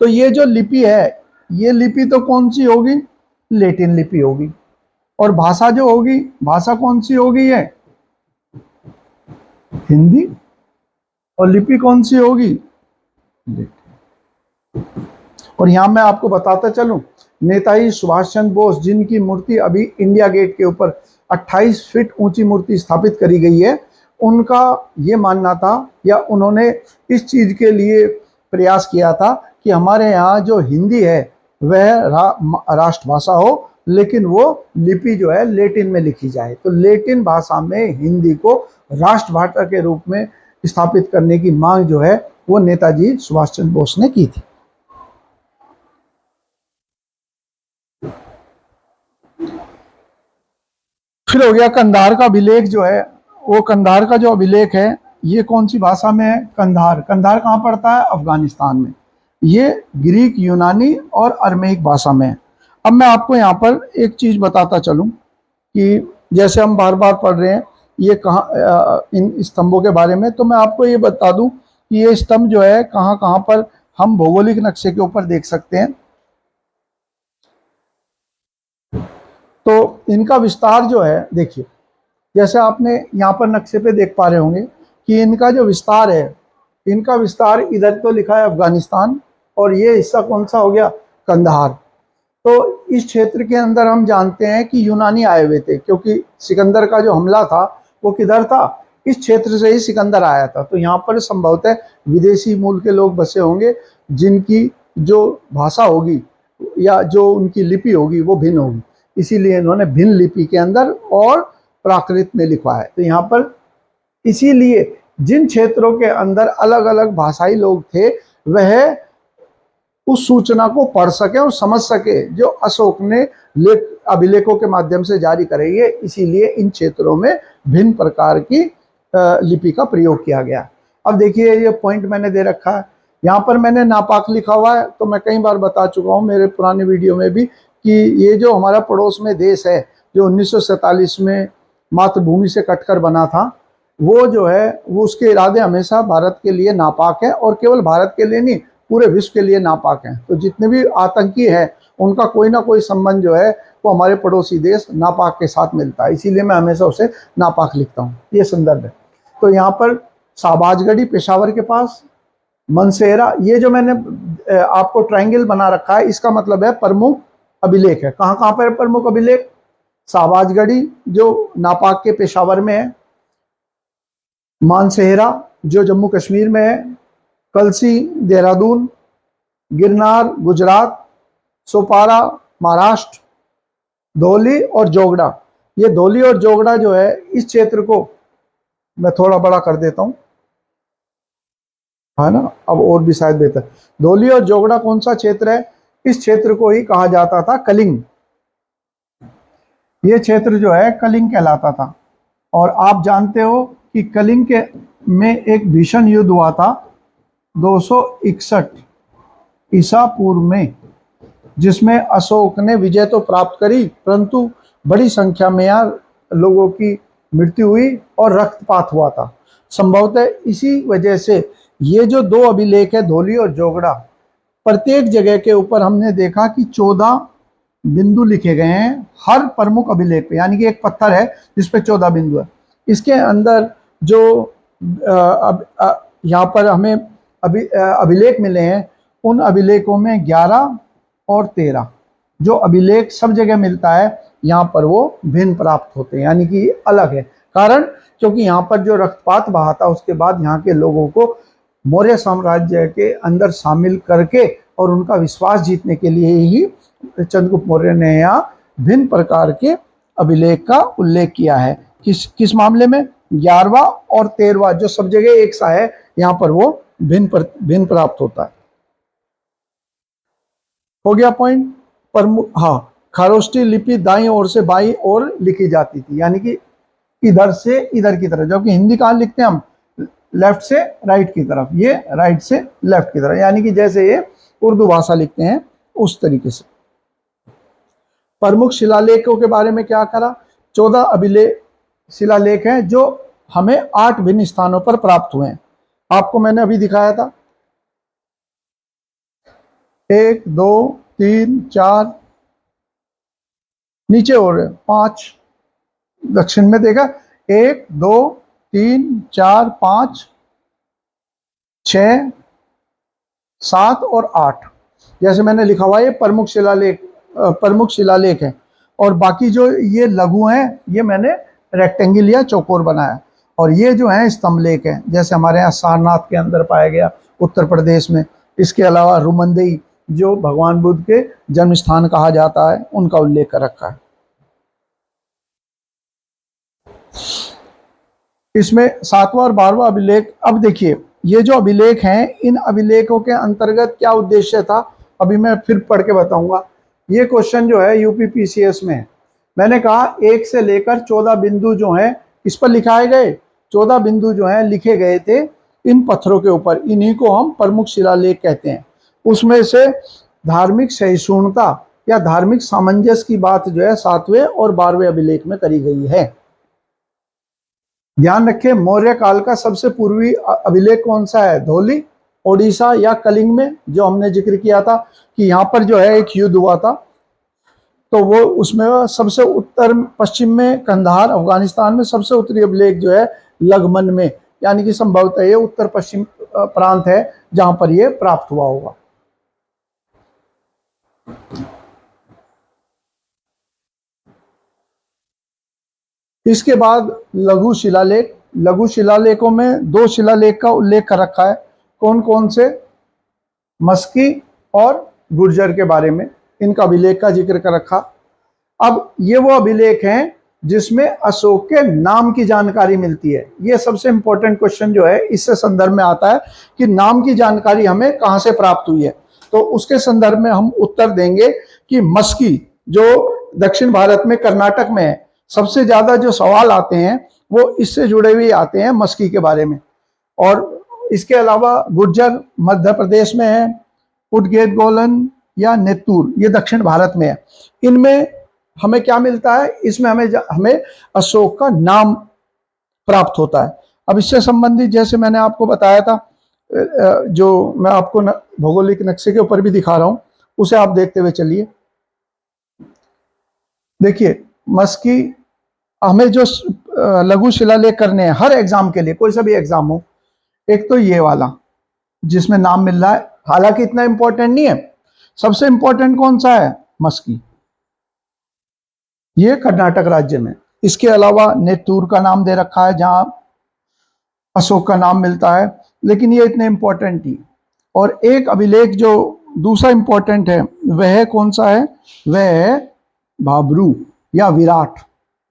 Speaker 1: तो ये जो लिपि है, ये लिपि तो कौन सी होगी, लैटिन लिपि होगी। और भाषा जो होगी, भाषा कौन सी होगी, ये हिंदी। और लिपि कौन सी होगी, और यहां मैं आपको बताता चलूं, नेताजी सुभाष चंद्र बोस जिनकी मूर्ति अभी इंडिया गेट के ऊपर 28 फीट ऊंची मूर्ति स्थापित करी गई है, उनका ये मानना था या उन्होंने इस चीज के लिए प्रयास किया था कि हमारे यहाँ जो हिंदी है वह राष्ट्रभाषा हो, लेकिन वो लिपि जो है लेटिन में लिखी जाए। तो लेटिन भाषा में हिंदी को राष्ट्रभाषा के रूप में स्थापित करने की मांग जो है वो नेताजी सुभाष चंद्र बोस ने की थी। फिर हो गया कंधार का अभिलेख जो है, वो कंधार का जो अभिलेख है ये कौन सी भाषा में है? कंधार। कंधार कहाँ पड़ता है? अफगानिस्तान में। ये ग्रीक, यूनानी और अरमेइक भाषा में है। अब मैं आपको यहाँ पर एक चीज बताता चलूं कि जैसे हम बार बार पढ़ रहे हैं ये कहाँ इन स्तंभों के बारे में, तो मैं आपको ये बता दूं कि ये स्तंभ जो है कहाँ कहाँ पर हम भौगोलिक नक्शे के ऊपर देख सकते हैं। तो इनका विस्तार जो है, देखिए जैसे आपने यहाँ पर नक्शे पे देख पा रहे होंगे कि इनका जो विस्तार है, इनका विस्तार इधर तो लिखा है अफगानिस्तान, और ये हिस्सा कौन सा हो गया? कंधार। तो इस क्षेत्र के अंदर हम जानते हैं कि यूनानी आए हुए थे, क्योंकि सिकंदर का जो हमला था वो किधर था? इस क्षेत्र से ही सिकंदर आया था। तो यहाँ पर संभवतः विदेशी मूल के लोग बसे होंगे, जिनकी जो भाषा होगी या जो उनकी लिपि होगी वो भिन्न होगी, इसीलिए इन्होंने भिन्न लिपि के अंदर और प्राकृत में लिखा है। तो यहाँ पर इसीलिए जिन क्षेत्रों के अंदर अलग अलग भाषाई लोग थे वह उस सूचना को पढ़ सके और समझ सके जो अशोक ने अभिलेखों के माध्यम से जारी कराई है, इसीलिए इन क्षेत्रों में भिन्न प्रकार की लिपि का प्रयोग किया गया। अब देखिए ये पॉइंट मैंने दे रखा है, यहाँ पर मैंने नापाक लिखा हुआ है। तो मैं कई बार बता चुका हूँ मेरे पुराने वीडियो में भी कि ये जो हमारा पड़ोस में देश है जो 1947 में मातृभूमि से कटकर बना था, वो जो है वो उसके इरादे हमेशा भारत के लिए नापाक है, और केवल भारत के लिए नहीं पूरे विश्व के लिए नापाक हैं। तो जितने भी आतंकी हैं उनका कोई ना कोई संबंध जो है वो हमारे पड़ोसी देश नापाक के साथ मिलता है, इसीलिए मैं हमेशा उसे नापाक लिखता हूँ। ये संदर्भ है। तो यहाँ पर शाहबाजगढ़ी पेशावर के पास, मनसेरा, ये जो मैंने आपको ट्रायंगल बना रखा है इसका मतलब है प्रमुख अभिलेख है। कहाँ कहाँ पर प्रमुख अभिलेख? शाहबाजगढ़ी जो नापाक के पेशावर में है, मानसेहरा जो जम्मू कश्मीर में है, कलसी देहरादून, गिरनार गुजरात, सोपारा महाराष्ट्र, धौली और जोगड़ा। ये धौली और जोगड़ा जो है इस क्षेत्र को मैं थोड़ा बड़ा कर देता हूं, है ना, अब और भी शायद बेहतर। धौली और जोगड़ा कौन सा क्षेत्र है? इस क्षेत्र को ही कहा जाता था कलिंग। ये क्षेत्र जो है कलिंग कहलाता था। और आप जानते हो कि कलिंग के में एक भीषण युद्ध हुआ था 261 ईसा पूर्व में, जिसमें अशोक ने विजय तो प्राप्त करी परंतु बड़ी संख्या में यार लोगों की मृत्यु हुई और रक्तपात हुआ था। संभवतः इसी वजह से ये जो दो अभिलेख है धौली और जोगड़ा, प्रत्येक जगह के ऊपर हमने देखा कि 14 बिंदु लिखे गए हैं हर प्रमुख अभिलेख पे, यानी कि एक पत्थर है जिसपे 14 बिंदु है। इसके अंदर जो यहाँ पर हमें अभिलेख मिले हैं उन अभिलेखों में 11 और 13 जो अभिलेख सब जगह मिलता है, यहाँ पर वो भिन्न प्राप्त होते हैं, यानी कि अलग है। कारण क्योंकि यहाँ पर जो रक्तपात बहा था उसके बाद यहाँ के लोगों को मौर्य साम्राज्य के अंदर शामिल करके और उनका विश्वास जीतने के लिए ही चंद्रगुप्त मौर्य ने यहाँ भिन्न प्रकार के अभिलेख का उल्लेख किया है। किस मामले में? 11वां और 13वां जो सब जगह एक सा है, यहाँ पर वो भिन्न प्राप्त होता है। हो गया पॉइंट। हाँ, खारोष्ठी लिपि दाईं ओर से बाईं ओर लिखी जाती थी, यानी कि इधर से इधर की तरफ, जबकि हिंदी कहाँ लिखते हैं हम? लेफ्ट से राइट की तरफ, ये राइट से लेफ्ट की तरफ, यानी कि जैसे ये उर्दू भाषा लिखते हैं उस तरीके से। प्रमुख शिलालेखों के बारे में क्या करा? 14 अभिलेख शिलालेख हैं जो हमें 8 भिन्न स्थानों पर प्राप्त हुए हैं। आपको मैंने अभी दिखाया था 1 2 3 4, नीचे और 5 दक्षिण में देखा 1 2 3 4 5 6 7 और 8, जैसे मैंने लिखा हुआ है प्रमुख शिलालेख है। और बाकी जो ये लघु हैं ये मैंने रेक्टेंगल या चौकोर बनाया, और ये जो है स्तंभ लेख है, जैसे हमारे यहाँ सारनाथ के अंदर पाया गया उत्तर प्रदेश में। इसके अलावा रुमंदेई जो भगवान बुद्ध के जन्म स्थान कहा जाता है उनका उल्लेख कर रखा है। इसमें 7वां और 12वां अभिलेख, अब देखिए ये जो अभिलेख हैं, इन अभिलेखों के अंतर्गत क्या उद्देश्य था, अभी मैं फिर पढ़ के बताऊंगा। ये क्वेश्चन जो है यूपीपीसीएस में है। मैंने कहा 1 से लेकर 14 बिंदु जो हैं इस पर लिखाए गए, 14 बिंदु जो हैं लिखे गए थे इन पत्थरों के ऊपर, इन्हीं को हम प्रमुख शिलालेख कहते हैं। उसमें से धार्मिक सहिष्णुता या धार्मिक सामंजस्य की बात जो है 7वें और 12वें अभिलेख में करी गई है। ध्यान रखें, मौर्य काल का सबसे पूर्वी अभिलेख कौन सा है? धौली, ओडिशा या कलिंग में, जो हमने जिक्र किया था कि यहाँ पर जो है एक युद्ध हुआ था, तो वो उसमें सबसे उत्तर पश्चिम में कंधार अफगानिस्तान में, सबसे उत्तरी अभिलेख जो है लगमन में, यानी कि संभवतः ये उत्तर पश्चिम प्रांत है जहां पर ये प्राप्त हुआ होगा। इसके बाद लघु शिलालेख। लघु शिलालेखों में 2 शिलालेख का उल्लेख कर रखा है। कौन कौन से? मस्की और गुर्जर के बारे में इनका अभिलेख का जिक्र कर रखा। अब ये वो अभिलेख हैं जिसमें अशोक के नाम की जानकारी मिलती है। ये सबसे इंपॉर्टेंट क्वेश्चन जो है इससे संदर्भ में आता है कि नाम की जानकारी हमें कहां से प्राप्त हुई है, तो उसके संदर्भ में हम उत्तर देंगे कि मस्की, जो दक्षिण भारत में कर्नाटक में है, सबसे ज्यादा जो सवाल आते हैं वो इससे जुड़े हुए आते हैं मस्की के बारे में। और इसके अलावा गुर्जर मध्य प्रदेश में है, उदगीर गोलन या नेतूर ये दक्षिण भारत में है। इनमें हमें क्या मिलता है? इसमें हमें अशोक का नाम प्राप्त होता है। अब इससे संबंधित जैसे मैंने आपको बताया था, जो मैं आपको भौगोलिक नक्शे के ऊपर भी दिखा रहा हूं, उसे आप देखते हुए चलिए। देखिए मस्की, हमें जो लघु शिलालेख करने हैं हर एग्जाम के लिए, कोई सा भी एग्जाम हो, एक तो ये वाला जिसमें नाम मिल रहा है, हालांकि इतना इंपॉर्टेंट नहीं है। सबसे इंपॉर्टेंट कौन सा है? मस्की, ये कर्नाटक राज्य में। इसके अलावा नेतूर का नाम दे रखा है जहां अशोक का नाम मिलता है, लेकिन ये इतने इंपॉर्टेंट नहीं। और एक अभिलेख जो दूसरा इंपॉर्टेंट है वह कौन सा है? वह है भाबरू या विराट।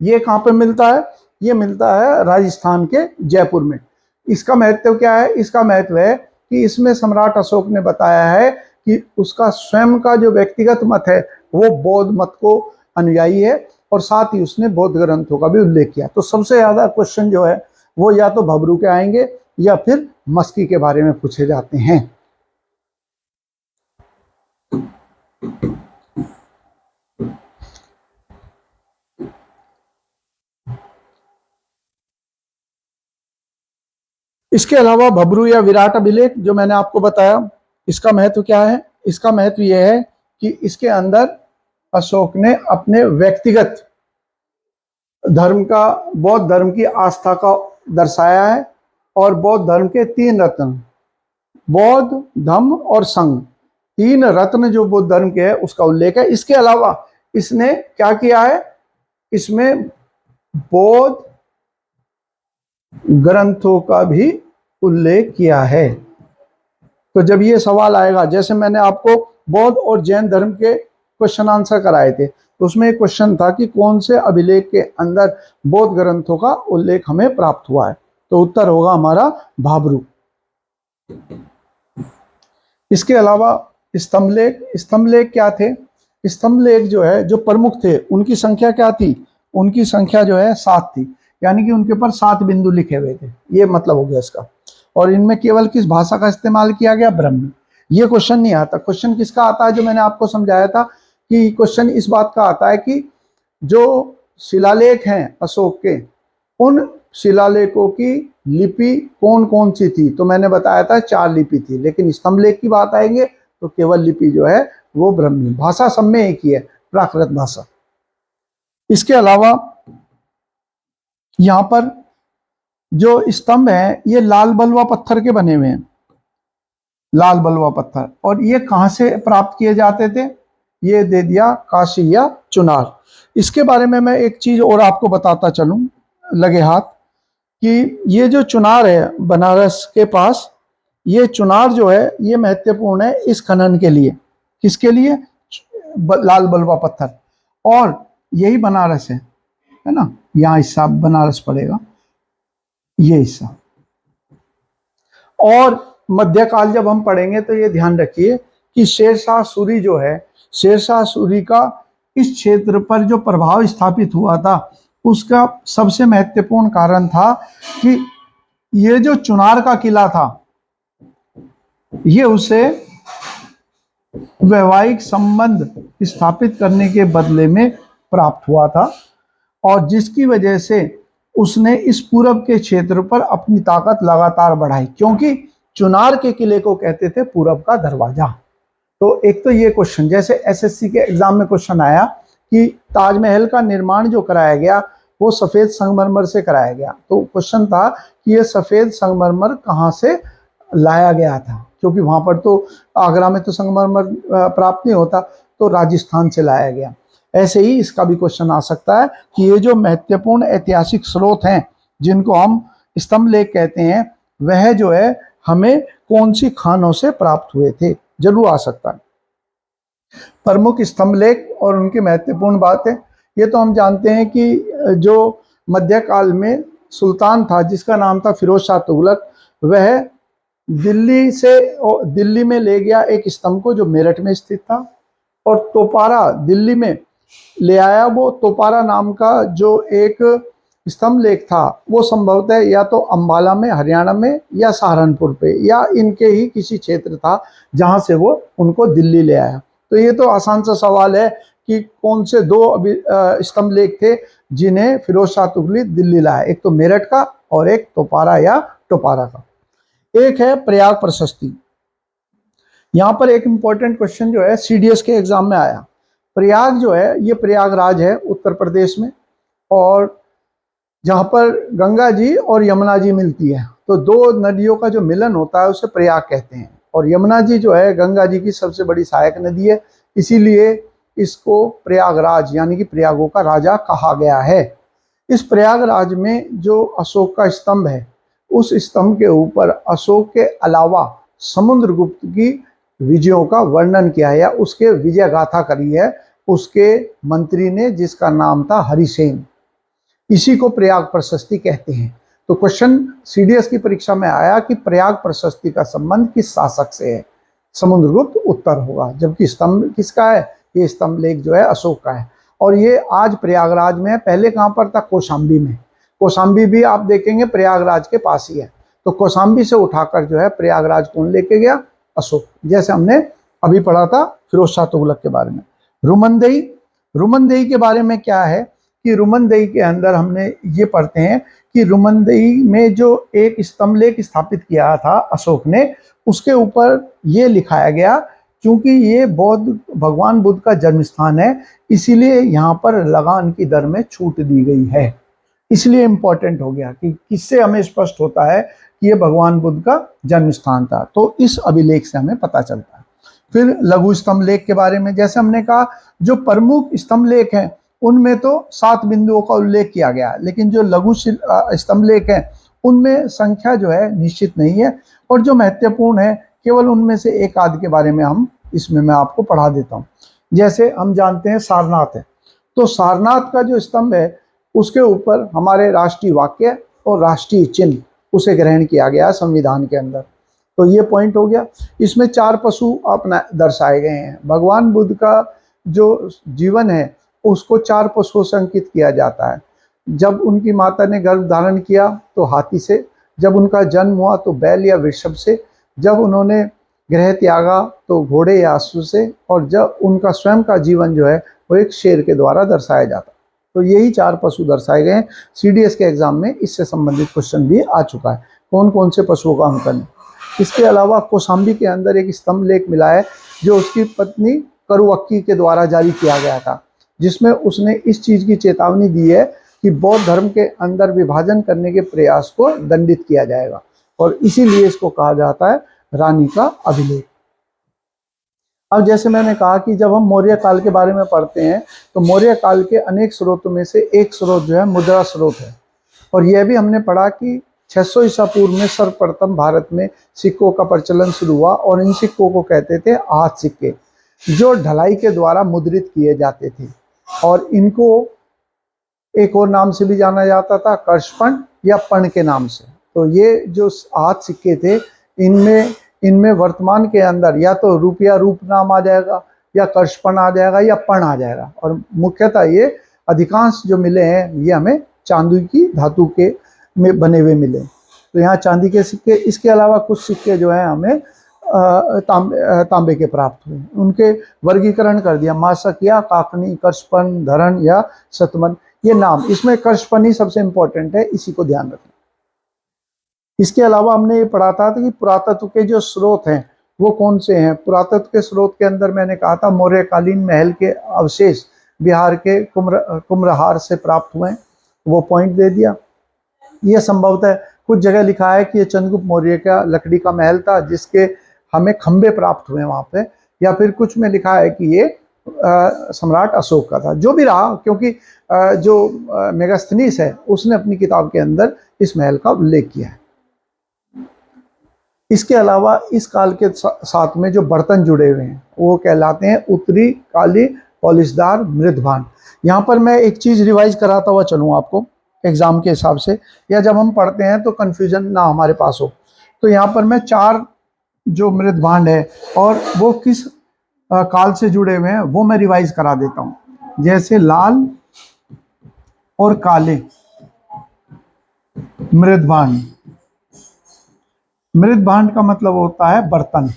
Speaker 1: ये कहां पे मिलता है? ये मिलता है राजस्थान के जयपुर में। इसका महत्व क्या है? इसका महत्व है कि इसमें सम्राट अशोक ने बताया है कि उसका स्वयं का जो व्यक्तिगत मत है वो बौद्ध मत को अनुयायी है, और साथ ही उसने बौद्ध ग्रंथों का भी उल्लेख किया। तो सबसे ज्यादा क्वेश्चन जो है वो या तो भबरू के आएंगे या फिर मस्की के बारे में पूछे जाते हैं। इसके अलावा भबरू या विराट अभिलेख जो मैंने आपको बताया, इसका महत्व क्या है? इसका महत्व यह है कि इसके अंदर अशोक ने अपने व्यक्तिगत धर्म का, बौद्ध धर्म की आस्था का दर्शाया है, और बौद्ध धर्म के 3 रत्न, बौद्ध, धम्म और संघ, 3 रत्न जो बौद्ध धर्म के है उसका उल्लेख है। इसके अलावा इसने क्या किया है? इसमें बौद्ध ग्रंथों का भी उल्लेख किया है। तो जब ये सवाल आएगा, जैसे मैंने आपको बौद्ध और जैन धर्म के क्वेश्चन आंसर कराए थे, तो उसमें एक क्वेश्चन था कि कौन से अभिलेख के अंदर बौद्ध ग्रंथों का उल्लेख हमें प्राप्त हुआ है, तो उत्तर होगा हमारा भाबरू। इसके अलावा स्तंभलेख। स्तंभलेख क्या थे? स्तंभलेख जो है, जो प्रमुख थे उनकी संख्या क्या थी? उनकी संख्या जो है 7 थी, यानी कि उनके ऊपर 7 बिंदु लिखे हुए थे, ये मतलब हो गया इसका। और इनमें केवल किस भाषा का इस्तेमाल किया गया? ब्राह्मी। ये क्वेश्चन नहीं आता। क्वेश्चन किसका आता है? जो मैंने आपको समझाया था कि क्वेश्चन इस बात का आता है कि जो शिलालेख हैं अशोक के, उन शिलालेखों की लिपि कौन कौन सी थी? तो मैंने बताया था 4 लिपि थी, लेकिन स्तंभलेख की बात आएंगे तो केवल लिपि जो है वो ब्राह्मी। भाषा सब में एक ही है, प्राकृत भाषा। इसके अलावा यहाँ पर जो स्तंभ है ये लाल बलुआ पत्थर के बने हुए हैं, लाल बलुआ पत्थर। और ये कहाँ से प्राप्त किए जाते थे? ये दे दिया काशी या चुनार। इसके बारे में मैं एक चीज और आपको बताता चलूं लगे हाथ, कि ये जो चुनार है बनारस के पास, ये चुनार जो है ये महत्वपूर्ण है इस खनन के लिए। किसके लिए? लाल बलुआ पत्थर। और यही बनारस है ना, यहाँ हिस्सा बनारस पड़ेगा, ये हिस्सा। और मध्यकाल जब हम पढ़ेंगे तो ये ध्यान रखिए कि शेरशाह सूरी जो है, शेरशाह सूरी का इस क्षेत्र पर जो प्रभाव स्थापित हुआ था उसका सबसे महत्वपूर्ण कारण था कि ये जो चुनार का किला था ये उसे वैवाहिक संबंध स्थापित करने के बदले में प्राप्त हुआ था, और जिसकी वजह से उसने इस पूरब के क्षेत्र पर अपनी ताकत लगातार बढ़ाई, क्योंकि चुनार के किले को कहते थे पूरब का दरवाजा। तो एक तो ये क्वेश्चन, जैसे एसएससी के एग्जाम में क्वेश्चन आया कि ताजमहल का निर्माण जो कराया गया वो सफेद संगमरमर से कराया गया, तो क्वेश्चन था कि ये सफेद संगमरमर कहाँ से लाया गया था, क्योंकि वहां पर तो आगरा में तो संगमरमर प्राप्त नहीं होता, तो राजस्थान से लाया गया। ऐसे ही इसका भी क्वेश्चन आ सकता है कि ये जो महत्वपूर्ण ऐतिहासिक स्रोत हैं जिनको हम स्तंभ लेख कहते हैं, वह जो है हमें कौन सी खानों से प्राप्त हुए थे, जरूर आ सकता है। प्रमुख स्तंभ लेख और उनकी महत्वपूर्ण बात है, ये तो हम जानते हैं कि जो मध्यकाल में सुल्तान था जिसका नाम था फिरोज शाह तुगलक, वह दिल्ली में ले गया एक स्तंभ को जो मेरठ में स्थित था, और तोपारा दिल्ली में ले आया। वो तोपारा नाम का जो एक स्तंभ लेख था वो संभवतः या तो अंबाला में हरियाणा में या सहारनपुर पे या इनके ही किसी क्षेत्र था जहां से वो उनको दिल्ली ले आया। तो ये तो आसान सा सवाल है कि कौन से दो स्तंभ लेख थे जिन्हें फिरोज शाह तुगलक दिल्ली लाया, एक तो मेरठ का और एक तोपारा या टोपारा का। एक है प्रयाग प्रशस्ति। यहाँ पर एक इंपॉर्टेंट क्वेश्चन जो है सीडीएस के एग्जाम में आया। प्रयाग जो है ये प्रयागराज है उत्तर प्रदेश में, और जहाँ पर गंगा जी और यमुना जी मिलती है, तो दो नदियों का जो मिलन होता है उसे प्रयाग कहते हैं। और यमुना जी जो है गंगा जी की सबसे बड़ी सहायक नदी है, इसीलिए इसको प्रयागराज यानी कि प्रयागों का राजा कहा गया है। इस प्रयागराज में जो अशोक का स्तंभ है, उस स्तंभ के ऊपर अशोक के अलावा समुद्रगुप्त की विजयों का वर्णन किया है या उसके विजय गाथा करी है उसके मंत्री ने, जिसका नाम था हरिसेन। इसी को प्रयाग प्रशस्ति कहते हैं। तो क्वेश्चन सीडीएस की परीक्षा में आया कि प्रयाग प्रशस्ति का संबंध किस शासक से है? समुद्रगुप्त उत्तर होगा, जबकि स्तंभ किसका है? ये स्तंभ लेख जो है अशोक का है, और ये आज प्रयागराज में है। पहले कहाँ पर था? कौशाम्बी में। कौशाम्बी भी आप देखेंगे प्रयागराज के पास ही है। तो कौशाम्बी से उठाकर जो है प्रयागराज कौन लेके गया? अशोक। जैसे हमने अभी पढ़ा था फिरोज शाह तुगलक के बारे में। रुमनदेही, रुमनदेही के बारे में क्या है कि रुमनदेही के अंदर हमने ये पढ़ते हैं कि रुमनदेही में जो एक स्तंभ लेख स्थापित किया था अशोक ने, उसके ऊपर ये लिखाया गया, क्योंकि ये बौद्ध भगवान बुद्ध का जन्म स्थान है, इसीलिए यहाँ पर लगान की दर में छूट दी गई है। इसलिए इंपॉर्टेंट हो गया कि किससे हमें स्पष्ट होता है कि ये भगवान बुद्ध का जन्म स्थान था, तो इस अभिलेख से हमें पता चलता है। फिर लघु स्तंभ लेख के बारे में, जैसे हमने कहा जो प्रमुख स्तंभ लेख हैं उनमें तो 7 बिंदुओं का उल्लेख किया गया, लेकिन जो लघु स्तंभ लेख हैं उनमें संख्या जो है निश्चित नहीं है, और जो महत्वपूर्ण है केवल उनमें से एक आध के बारे में हम इसमें मैं आपको पढ़ा देता हूँ। जैसे हम जानते हैं सारनाथ है, तो सारनाथ का जो स्तंभ है उसके ऊपर हमारे राष्ट्रीय वाक्य और राष्ट्रीय चिन्ह उसे ग्रहण किया गया संविधान के अंदर। तो ये पॉइंट हो गया। इसमें 4 पशु अपना दर्शाए गए हैं। भगवान बुद्ध का जो जीवन है उसको 4 पशुओं से अंकित किया जाता है। जब उनकी माता ने गर्भ धारण किया तो हाथी से, जब उनका जन्म हुआ तो बैल या वृषभ से, जब उन्होंने गृह त्यागा तो घोड़े या अश्व से, और जब उनका स्वयं का जीवन जो है वो एक शेर के द्वारा दर्शाया जाता है। तो यही 4 पशु दर्शाए गए हैं। सीडीएस के एग्जाम में इससे संबंधित क्वेश्चन भी आ चुका है, कौन कौन से पशुओं का अंकन है। इसके अलावा कौशाम्बी के अंदर एक स्तंभ लेख मिला है जो उसकी पत्नी करुवक्की के द्वारा जारी किया गया था, जिसमें उसने इस चीज़ की चेतावनी दी है कि बौद्ध धर्म के अंदर विभाजन करने के प्रयास को दंडित किया जाएगा, और इसीलिए इसको कहा जाता है रानी का अभिलेख। अब जैसे मैंने कहा कि जब हम मौर्य काल के बारे में पढ़ते हैं तो मौर्य काल के अनेक स्रोतों में से एक स्रोत जो है मुद्रा स्रोत है, और यह भी हमने पढ़ा कि 600 ईसा पूर्व में सर्वप्रथम भारत में सिक्कों का प्रचलन शुरू हुआ, और इन सिक्कों को कहते थे आहत सिक्के। जो ढलाई के द्वारा मुद्रित किए जाते थे, और इनको एक और नाम से भी जाना जाता था, कर्षपण या पण के नाम से। तो ये जो 8 सिक्के थे, इनमें वर्तमान के अंदर या तो रुपया रूप नाम आ जाएगा, या कर्षपण आ जाएगा, या पण आ जाएगा। और मुख्यतः ये अधिकांश जो मिले हैं ये हमें चांदी की धातु के में बने हुए मिले। तो यहाँ चांदी के सिक्के, इसके अलावा कुछ सिक्के जो हैं हमें तांबे के प्राप्त हुए। उनके वर्गीकरण कर दिया, मासक या काकनी, कर्षपण, धरण या शतमन, ये नाम। इसमें कर्षपण ही सबसे इंपॉर्टेंट है, इसी को ध्यान रखना। इसके अलावा हमने ये पढ़ा था कि पुरातत्व के जो स्रोत हैं वो कौन से हैं। पुरातत्व के स्रोत के अंदर मैंने कहा था मौर्यकालीन महल के अवशेष बिहार के कुम्हरार से प्राप्त हुए, वो पॉइंट दे दिया। ये संभवतः कुछ जगह लिखा है कि ये चंद्रगुप्त मौर्य का लकड़ी का महल था जिसके हमें खंबे प्राप्त हुए वहाँ पे, या फिर कुछ में लिखा है कि ये सम्राट अशोक का था। जो भी रहा, क्योंकि जो मेगास्थनीस है उसने अपनी किताब के अंदर इस महल का उल्लेख किया है। इसके अलावा इस काल के साथ में जो बर्तन जुड़े हुए हैं वो कहलाते हैं उत्तरी काली पॉलिशदार मृदभांड। यहाँ पर मैं एक चीज़ रिवाइज कराता हुआ चलूँ आपको एग्जाम के हिसाब से, या जब हम पढ़ते हैं तो कन्फ्यूजन ना हमारे पास हो। तो यहाँ पर मैं 4 जो मृदभांड है और वो किस काल से जुड़े हुए हैं वो मैं रिवाइज करा देता हूँ। जैसे लाल और काले मृदभांड। मृदभांड का मतलब होता है बर्तन,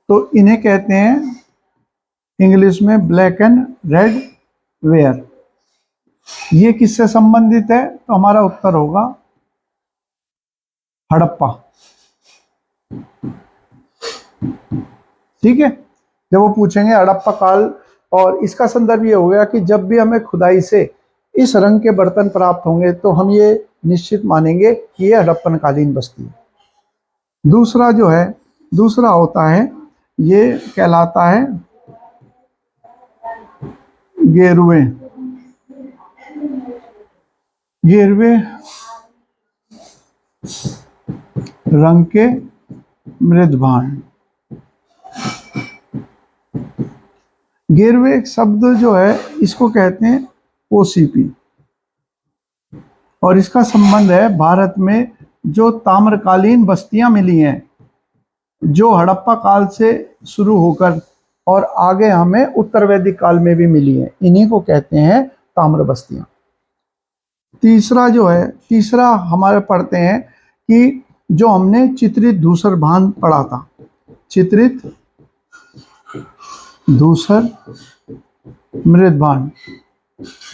Speaker 1: तो इन्हें कहते हैं इंग्लिश में ब्लैक एंड रेड वेयर। ये किससे संबंधित है? तो हमारा उत्तर होगा हड़प्पा। ठीक है, जब वो पूछेंगे हड़प्पा काल, और इसका संदर्भ ये हो गया कि जब भी हमें खुदाई से इस रंग के बर्तन प्राप्त होंगे तो हम ये निश्चित मानेंगे कि ये हड़प्पन कालीन बस्ती है। दूसरा जो है, दूसरा होता है, ये कहलाता है गेरुए। गेरुए रंग के मृदभांड। गेरुए शब्द जो है इसको कहते हैं ओसीपी, और इसका संबंध है भारत में जो ताम्रकालीन बस्तियां मिली हैं जो हड़प्पा काल से शुरू होकर और आगे हमें उत्तर वैदिक काल में भी मिली हैं, इन्हीं को कहते हैं ताम्र बस्तियां। तीसरा जो है, तीसरा हमारे पढ़ते हैं कि जो हमने चित्रित धूसर भांड पढ़ा था, चित्रित धूसर मृदभांड,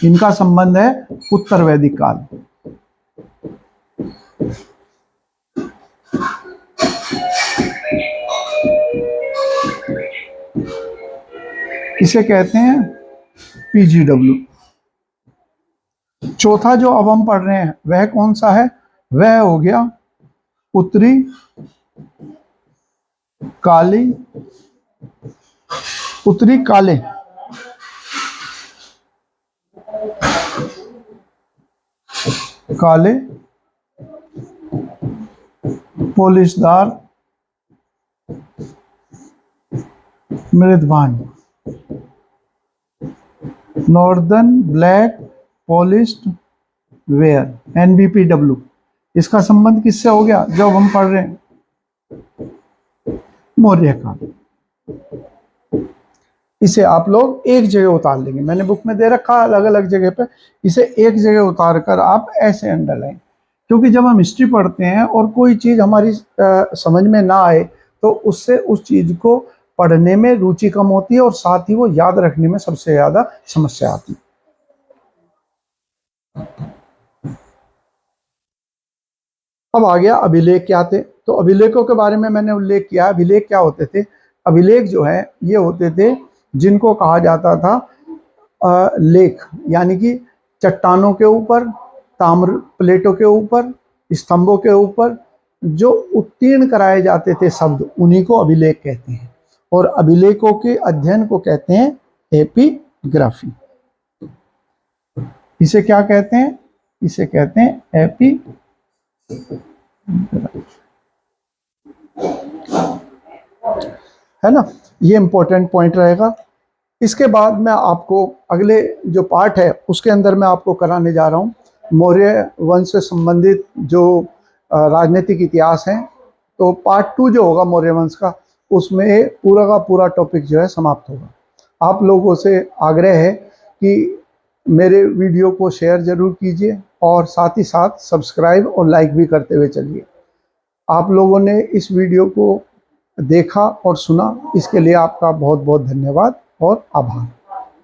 Speaker 1: इनका संबंध है उत्तर वैदिक काल। इसे कहते हैं पीजीडब्ल्यू। चौथा जो अब हम पढ़ रहे हैं वह कौन सा है? वह हो गया उत्तरी काली, उत्तरी काले काले पॉलिशदार मृदभांड, northern black polished ware, NBPW। इसका संबंध किससे हो गया जब हम पढ़ रहे हैं मौर्य काल। इसे आप लोग एक जगह उतार लेंगे, मैंने बुक में दे रखा अलग अलग जगह पे, इसे एक जगह उतार कर आप ऐसे अंडरलाइन, क्योंकि जब हम हिस्ट्री पढ़ते हैं और कोई चीज़ हमारी समझ में ना आए तो उससे उस चीज़ को पढ़ने में रुचि कम होती है और साथ ही वो याद रखने में सबसे ज़्यादा समस्या आती है। अब आ गया अभिलेख क्या थे। तो अभिलेखों के बारे में मैंने उल्लेख किया। अभिलेख क्या होते थे? अभिलेख जो है ये होते थे जिनको कहा जाता था लेख, यानी कि चट्टानों के ऊपर, ताम्र प्लेटों के ऊपर, स्तंभों के ऊपर जो उत्तीर्ण कराए जाते थे शब्द, उन्हीं को अभिलेख कहते हैं। और अभिलेखों के अध्ययन को कहते हैं एपिग्राफी। इसे क्या कहते हैं? इसे कहते हैं एपी। है ना। ये इम्पोर्टेंट पॉइंट रहेगा। इसके बाद मैं आपको अगले जो पार्ट है उसके अंदर मैं आपको कराने जा रहा हूँ मौर्य वंश से संबंधित जो राजनीतिक इतिहास है। तो पार्ट 2 जो होगा मौर्य वंश का, उसमें पूरा का पूरा टॉपिक जो है समाप्त होगा। आप लोगों से आग्रह है कि मेरे वीडियो को शेयर ज़रूर कीजिए और साथ ही साथ सब्सक्राइब और लाइक भी करते हुए चलिए। आप लोगों ने इस वीडियो को देखा और सुना, इसके लिए आपका बहुत बहुत धन्यवाद और आभार।